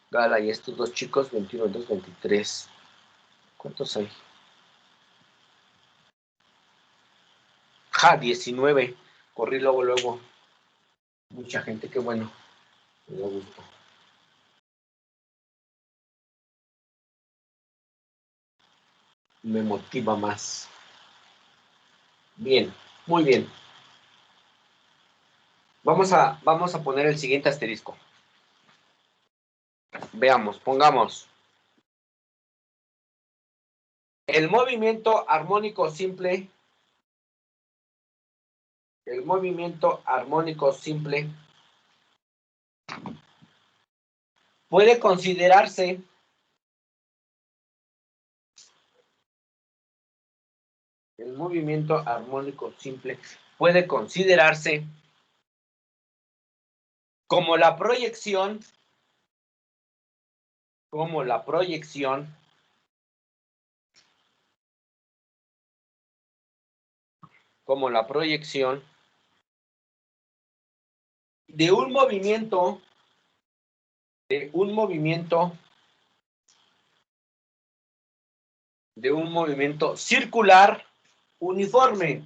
Gala y estos dos chicos, 21, 2, 23. ¿Cuántos hay? Ja, 19. Corrí luego. Mucha gente, qué bueno. Me da gusto. Me motiva más. Bien, muy bien. Vamos a poner el siguiente asterisco. Veamos, pongamos. El movimiento armónico simple. El movimiento armónico simple puede considerarse como la proyección de un movimiento circular uniforme.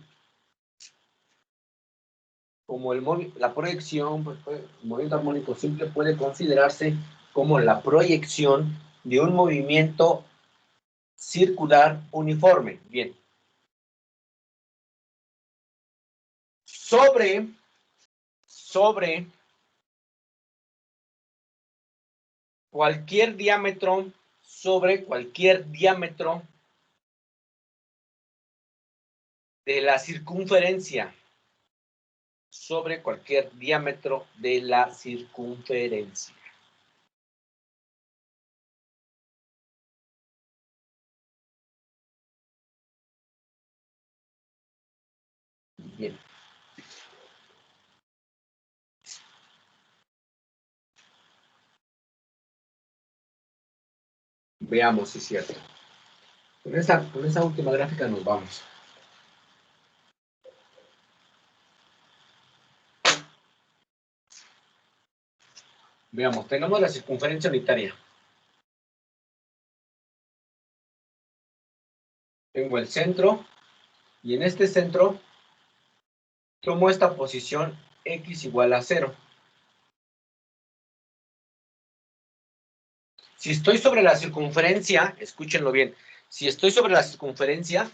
Como la proyección, el movimiento armónico simple puede considerarse como la proyección de un movimiento circular uniforme. Bien. sobre cualquier diámetro, de la circunferencia, sobre cualquier diámetro de la circunferencia. Bien. Veamos si es cierto. Con esa última gráfica nos vamos. Veamos, tenemos la circunferencia unitaria. Tengo el centro, y en este centro tomo esta posición x igual a 0. Si estoy sobre la circunferencia, escúchenlo bien, si estoy sobre la circunferencia,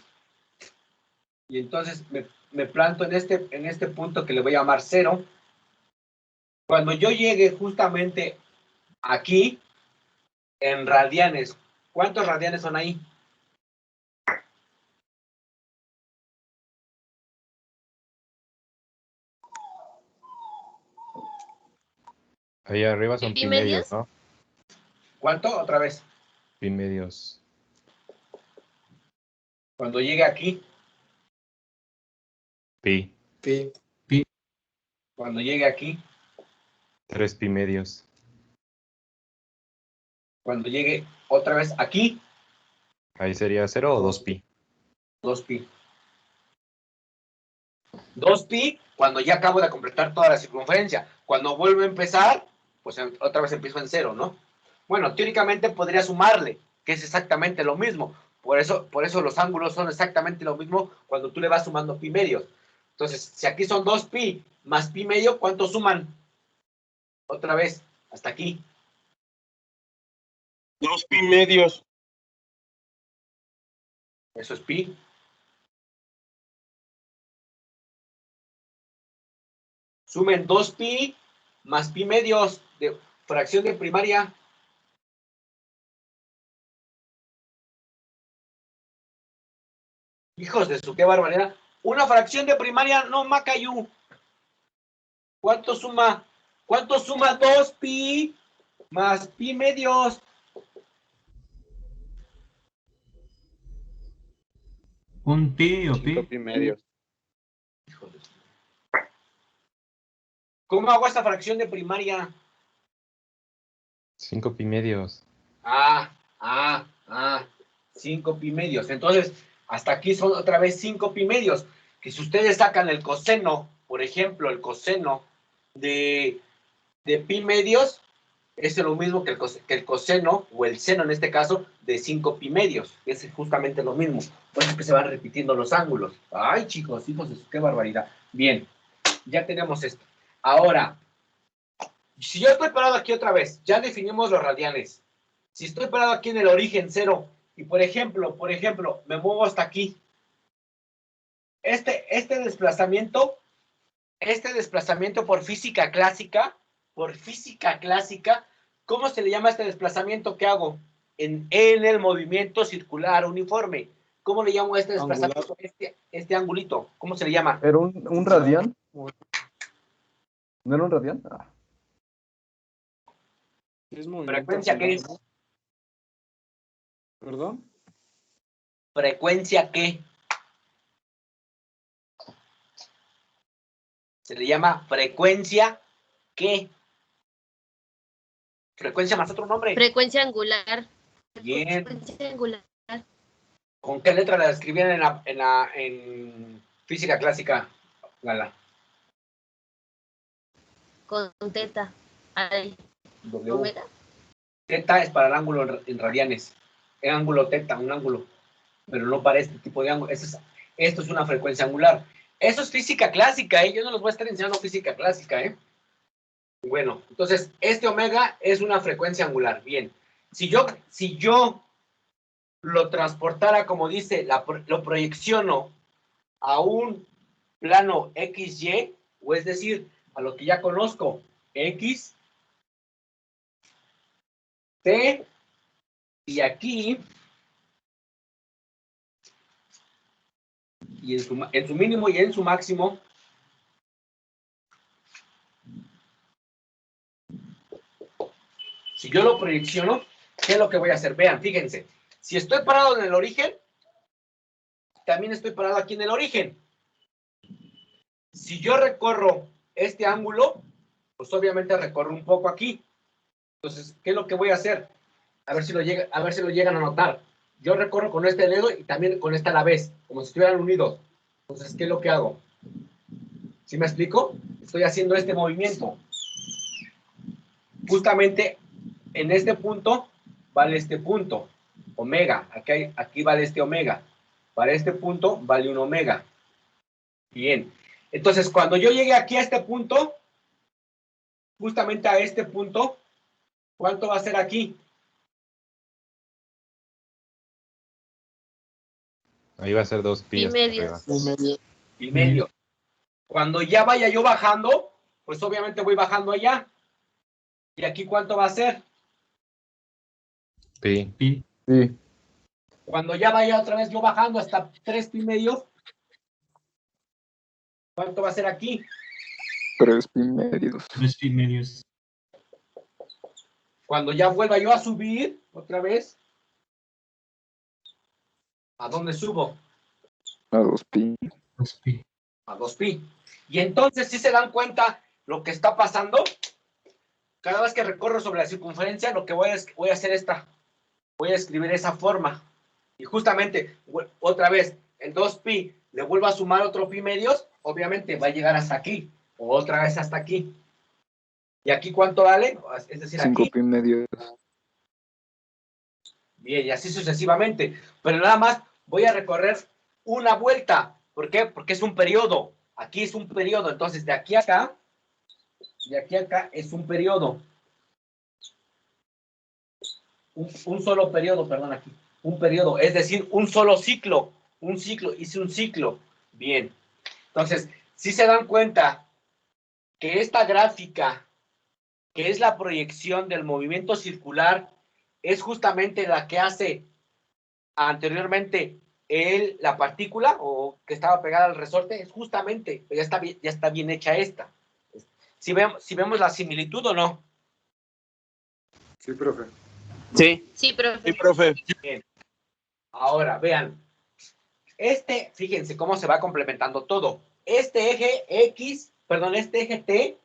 y entonces me planto en este punto que le voy a llamar 0, cuando yo llegue justamente aquí, en radianes, ¿cuántos radianes son ahí? Ahí arriba son pi medios, ¿no? ¿Cuánto? Otra vez. Pi medios. Cuando llegue aquí. Pi. Cuando llegue aquí. 3 pi medios. Cuando llegue otra vez aquí. Ahí sería 0 o 2 pi. 2 pi. 2 pi cuando ya acabo de completar toda la circunferencia. Cuando vuelvo a empezar, pues otra vez empiezo en 0, ¿no? Bueno, teóricamente podría sumarle, que es exactamente lo mismo. Por eso los ángulos son exactamente lo mismo cuando tú le vas sumando pi medios. Entonces, si aquí son 2 pi más pi medio, ¿cuánto suman? Otra vez, hasta aquí. 2 pi medios. Eso es pi. Sumen 2 pi más pi medios de fracción de primaria. Hijos de su, qué barbaridad. Una fracción de primaria no macayú. ¿Cuánto suma? ¿Cuánto suma 2 pi más pi medios? ¿Un pi o pi? 5 pi medios. ¿Cómo hago esta fracción de primaria? 5 pi medios. 5 pi medios. Entonces, hasta aquí son otra vez 5 pi medios. Que si ustedes sacan el coseno, por ejemplo, el coseno de pi medios, es lo mismo que el coseno, o el seno en este caso, de 5 pi medios. Es justamente lo mismo. Por eso es que se van repitiendo los ángulos. Ay, chicos, hijos de su, qué barbaridad. Bien, ya tenemos esto. Ahora, si yo estoy parado aquí otra vez, ya definimos los radianes. Si estoy parado aquí en el origen 0, y por ejemplo, me muevo hasta aquí. Este desplazamiento por física clásica, ¿cómo se le llama este desplazamiento que hago? En el movimiento circular uniforme. ¿Cómo le llamo a este desplazamiento? Este angulito, ¿cómo se le llama? ¿Era un radián? ¿No era un radián? Ah. ¿Frecuencia qué? ¿Perdón? ¿Frecuencia qué? Se le llama frecuencia ¿qué? Frecuencia más otro nombre. Frecuencia angular. Bien. Frecuencia angular. ¿Con qué letra la escribían en física clásica, Lala? Con teta. Ahí. W. Omega. Teta es para el ángulo en radianes. El ángulo teta, un ángulo. Pero no para este tipo de ángulo. Esto es una frecuencia angular. Eso es física clásica, ¿eh? Yo no les voy a estar enseñando física clásica, ¿eh? Bueno, entonces, este omega es una frecuencia angular. Bien. Si yo lo transportara, como dice, lo proyecciono a un plano XY, o es decir, a lo que ya conozco, X, T, y aquí, y en su mínimo y en su máximo, si yo lo proyecciono, ¿qué es lo que voy a hacer? Vean, fíjense, si estoy parado en el origen, también estoy parado aquí en el origen. Si yo recorro este ángulo, pues obviamente recorro un poco aquí. Entonces, ¿qué es lo que voy a hacer? A ver si lo llegan a notar. Yo recorro con este dedo y también con esta a la vez, como si estuvieran unidos. Entonces, ¿qué es lo que hago? ¿Sí me explico? Estoy haciendo este movimiento. Justamente en este punto vale este punto, omega. Aquí vale este omega. Para este punto vale un omega. Bien. Entonces, cuando yo llegue aquí a este punto, justamente a este punto, ¿cuánto va a ser aquí? Ahí va a ser 2 pi. Pi hasta medio. arriba. Pi medio. Cuando ya vaya yo bajando, pues obviamente voy bajando allá. ¿Y aquí cuánto va a ser? Pi. Pi. Sí. Cuando ya vaya otra vez yo bajando hasta 3 pi medios, ¿cuánto va a ser aquí? 3 pi medios. 3 pi medios. Cuando ya vuelva yo a subir otra vez, ¿a dónde subo? A 2 pi. 2 pi. A 2 pi. Y entonces, si se dan cuenta lo que está pasando, cada vez que recorro sobre la circunferencia, lo que voy a hacer voy a escribir esa forma. Y justamente, otra vez, el 2 pi, le vuelvo a sumar otro pi medios, obviamente va a llegar hasta aquí, o otra vez hasta aquí. ¿Y aquí cuánto vale? Es decir, 5 aquí. pi medios. Bien, y así sucesivamente. Pero nada más voy a recorrer una vuelta. ¿Por qué? Porque es un periodo. Aquí es un periodo. Entonces, de aquí a acá es un periodo. Un solo periodo, perdón, aquí. Un periodo, es decir, un solo ciclo. Un ciclo, hice un ciclo. Bien. Entonces, si se dan cuenta que esta gráfica, que es la proyección del movimiento circular, es justamente la que hace anteriormente la partícula o que estaba pegada al resorte, es justamente, ya está bien hecha esta. Si vemos la similitud o no. Sí, profe. Sí, Sí, profe. sí, profe. Bien. Ahora, vean. Fíjense cómo se va complementando todo. Este eje este eje T,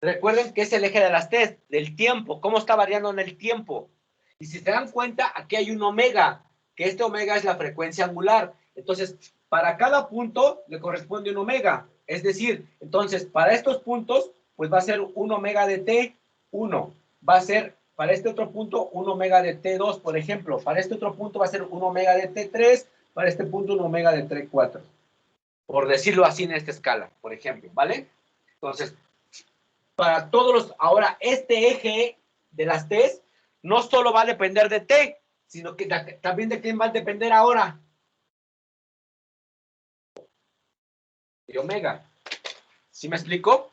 recuerden que es el eje de las T, del tiempo, cómo está variando en el tiempo. Y si se dan cuenta, aquí hay un omega, que este omega es la frecuencia angular. Entonces, para cada punto le corresponde un omega. Es decir, entonces, para estos puntos, pues va a ser un omega de T1. Va a ser, para este otro punto, un omega de T2, por ejemplo. Para este otro punto va a ser un omega de T3, para este punto un omega de T4. Por decirlo así en esta escala, por ejemplo, ¿vale? Entonces, para todos los, ahora, este eje de las T's no solo va a depender de T, sino que también de quién va a depender ahora. De omega. ¿Sí me explico?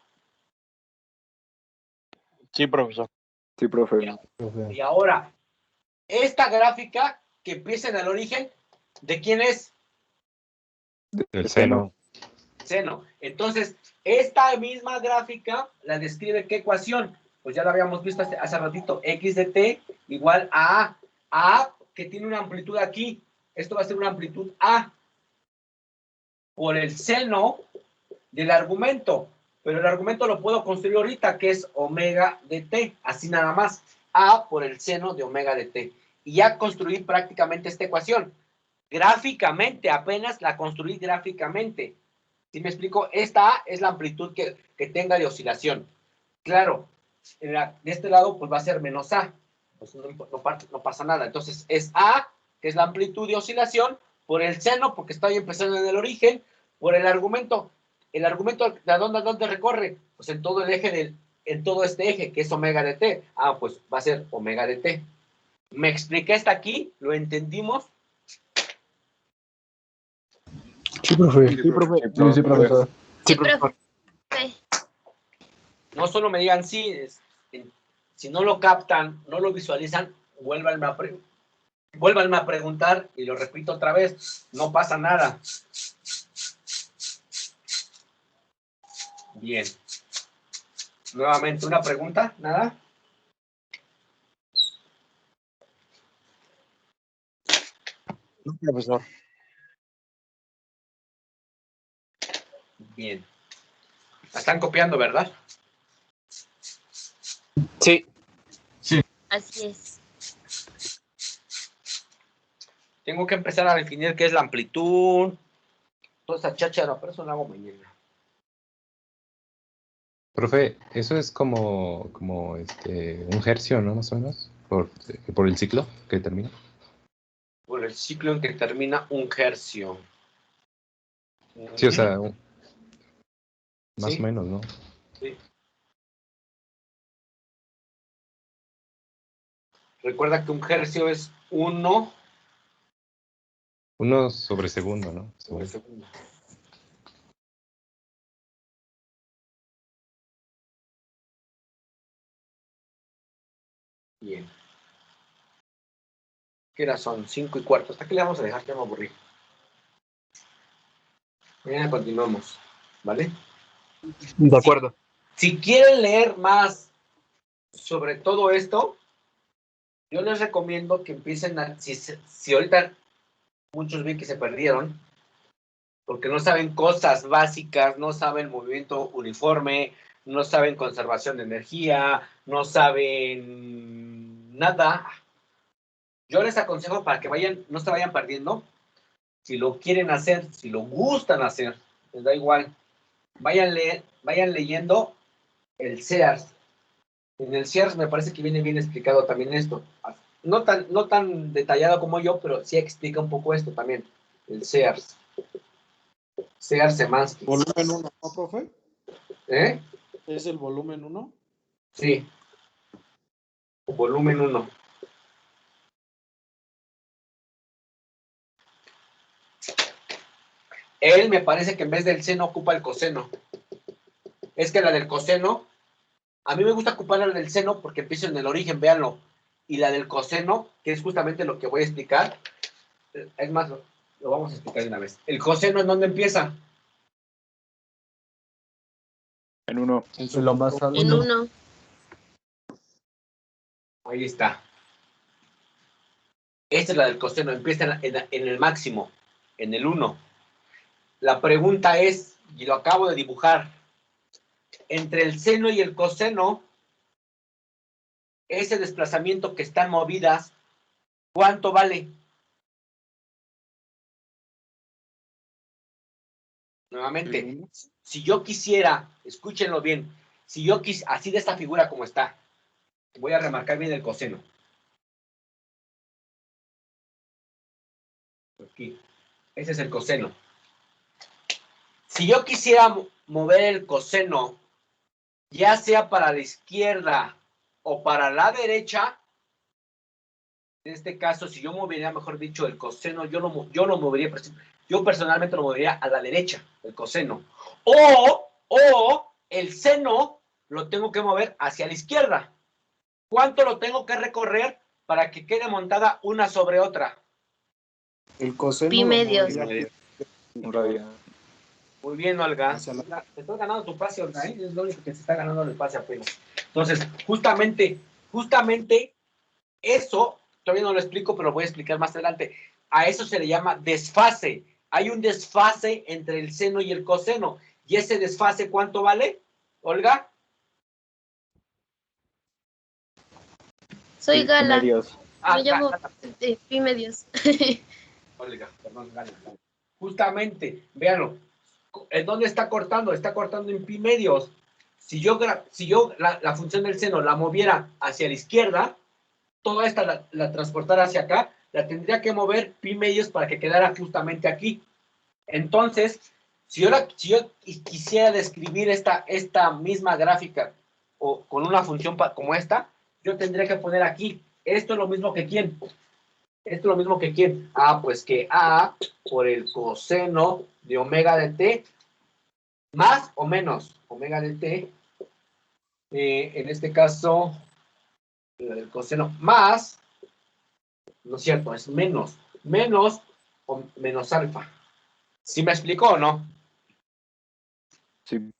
Sí, profesor. Sí, profe. Y ahora, esta gráfica que empieza en el origen, ¿de quién es? El seno. Seno. Entonces, esta misma gráfica la describe ¿qué ecuación? Pues ya la habíamos visto hace ratito. X de t igual a A. A que tiene una amplitud aquí. Esto va a ser una amplitud A por el seno del argumento. Pero el argumento lo puedo construir ahorita, que es omega de t. Así nada más. A por el seno de omega de t. Y ya construí prácticamente esta ecuación. Gráficamente, apenas la construí gráficamente. ¿Sí me explico? Esta A es la amplitud que tenga de oscilación. Claro, de este lado pues va a ser menos A. Pues no pasa nada. Entonces es A, que es la amplitud de oscilación, por el seno, porque estoy empezando en el origen, por el argumento. ¿El argumento de a dónde recorre? Pues en todo el eje en todo este eje, que es omega de t. Ah, pues va a ser omega de t. ¿Me expliqué hasta aquí? ¿Lo entendimos? Sí, profe. Sí, profe. Sí, profesor. Sí, profesor. profe. No solo me digan sí, si no lo captan, no lo visualizan, vuélvanme a preguntar y lo repito otra vez, no pasa nada. Bien. Nuevamente una pregunta, ¿nada? No, profesor. Bien. La están copiando, ¿verdad? Sí. Así es. Tengo que empezar a definir qué es la amplitud. Toda esa cháchara, pero eso lo hago mañana. Profe, eso es como un hercio, ¿no? Más o menos, por el ciclo que termina. Por el ciclo en que termina un hercio. Sí, o sea, más Sí. o menos, ¿no? Sí. Recuerda que un hercio es 1 1 sobre segundo, ¿no? sobre segundo. Bien. ¿Qué hora son? 5:15. ¿Hasta qué le vamos a dejar? Ya me aburrí. Mañana continuamos. ¿Vale? De acuerdo. Si quieren leer más sobre todo esto, yo les recomiendo que empiecen a... Si ahorita muchos ven que se perdieron, porque no saben cosas básicas, no saben movimiento uniforme, no saben conservación de energía, no saben nada. Yo les aconsejo para que no se vayan perdiendo. Si lo quieren hacer, si lo gustan hacer, les da igual. Vayan leyendo el SEARS. En el SEARS me parece que viene bien explicado también esto. No tan detallado como yo, pero sí explica un poco esto también. El SEARS. SEARS Semansky. Volumen 1, ¿no, profe? ¿Eh? ¿Es el volumen 1? Sí. Volumen 1. Él me parece que en vez del seno ocupa el coseno. Es que la del coseno, a mí me gusta ocupar la del seno porque empiezo en el origen, véanlo. Y la del coseno, que es justamente lo que voy a explicar, es más, lo vamos a explicar de una vez. ¿El coseno en dónde empieza? En 1. En lo más alto. En 1. Ahí está. Esta es la del coseno, empieza en el máximo, en el 1. La pregunta es, y lo acabo de dibujar, entre el seno y el coseno, ese desplazamiento que están movidas, ¿cuánto vale? Nuevamente, si yo quisiera, escúchenlo bien, si yo quisiera, así de esta figura como está, voy a remarcar bien el coseno. Aquí, ese es el coseno. Si yo quisiera mover el coseno, ya sea para la izquierda o para la derecha, en este caso, si yo movería, mejor dicho, el coseno, yo lo movería, yo personalmente lo movería a la derecha, el coseno. O el seno lo tengo que mover hacia la izquierda. ¿Cuánto lo tengo que recorrer para que quede montada una sobre otra? El coseno. Pi medios. Un radio. Muy bien, Olga. Hacia la- Te estás ganando tu pase, Olga, ¿eh? Es lo único que se está ganando el pase apenas. Entonces, justamente eso, todavía no lo explico, pero lo voy a explicar más adelante. A eso se le llama desfase. Hay un desfase entre el seno y el coseno. ¿Y ese desfase cuánto vale, Olga? Soy Gala. Medios. Me llamo Pi medios. Olga, perdón, Gala. Justamente, véanlo. ¿En dónde está cortando? Está cortando en pi medios. Si yo la función del seno la moviera hacia la izquierda, toda esta la transportara hacia acá, la tendría que mover pi medios para que quedara justamente aquí. Entonces, si yo quisiera describir esta misma gráfica o con una función como esta, yo tendría que poner aquí, esto es lo mismo que ¿quién? Esto es lo mismo que quién. Pues que A por el coseno de omega de t más o menos omega de t. En este caso, el coseno más, no es cierto, es menos o menos alfa. ¿Sí me explicó o no? Sí.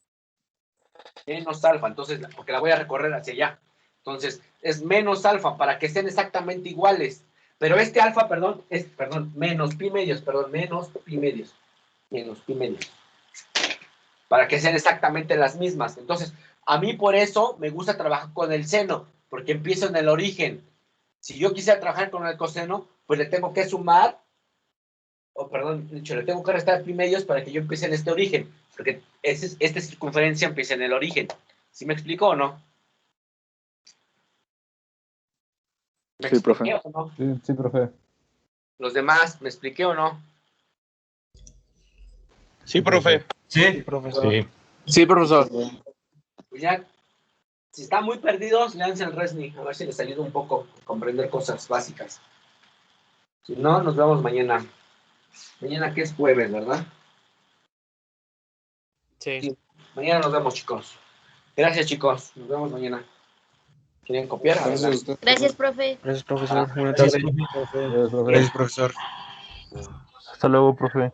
Menos alfa, entonces, porque la voy a recorrer hacia allá. Entonces, es menos alfa para que sean exactamente iguales. Pero este alfa, menos pi medios, menos pi medios. Para que sean exactamente las mismas. Entonces, a mí por eso me gusta trabajar con el seno, porque empiezo en el origen. Si yo quisiera trabajar con el coseno, pues le tengo que sumar, le tengo que restar pi medios para que yo empiece en este origen, porque esta circunferencia empieza en el origen. ¿Sí me explico o no? ¿Me Sí, profe. expliqué o no? Sí, profe. Los demás, ¿me expliqué o no? Sí, profe. Sí. Profesor. Sí. Sí, profesor. Pues ya, si están muy perdidos, léanse el Resni, a ver si les ayuda un poco a comprender cosas básicas. Si no, nos vemos mañana. Mañana que es jueves, ¿verdad? Sí. Mañana nos vemos, chicos. Gracias, chicos. Nos vemos mañana. ¿Quieren copiar? Gracias a usted. Gracias, profe. Gracias, profesor. Buenas Gracias, tardes. profe. Gracias, profe. Gracias, profesor. Hasta luego, profe.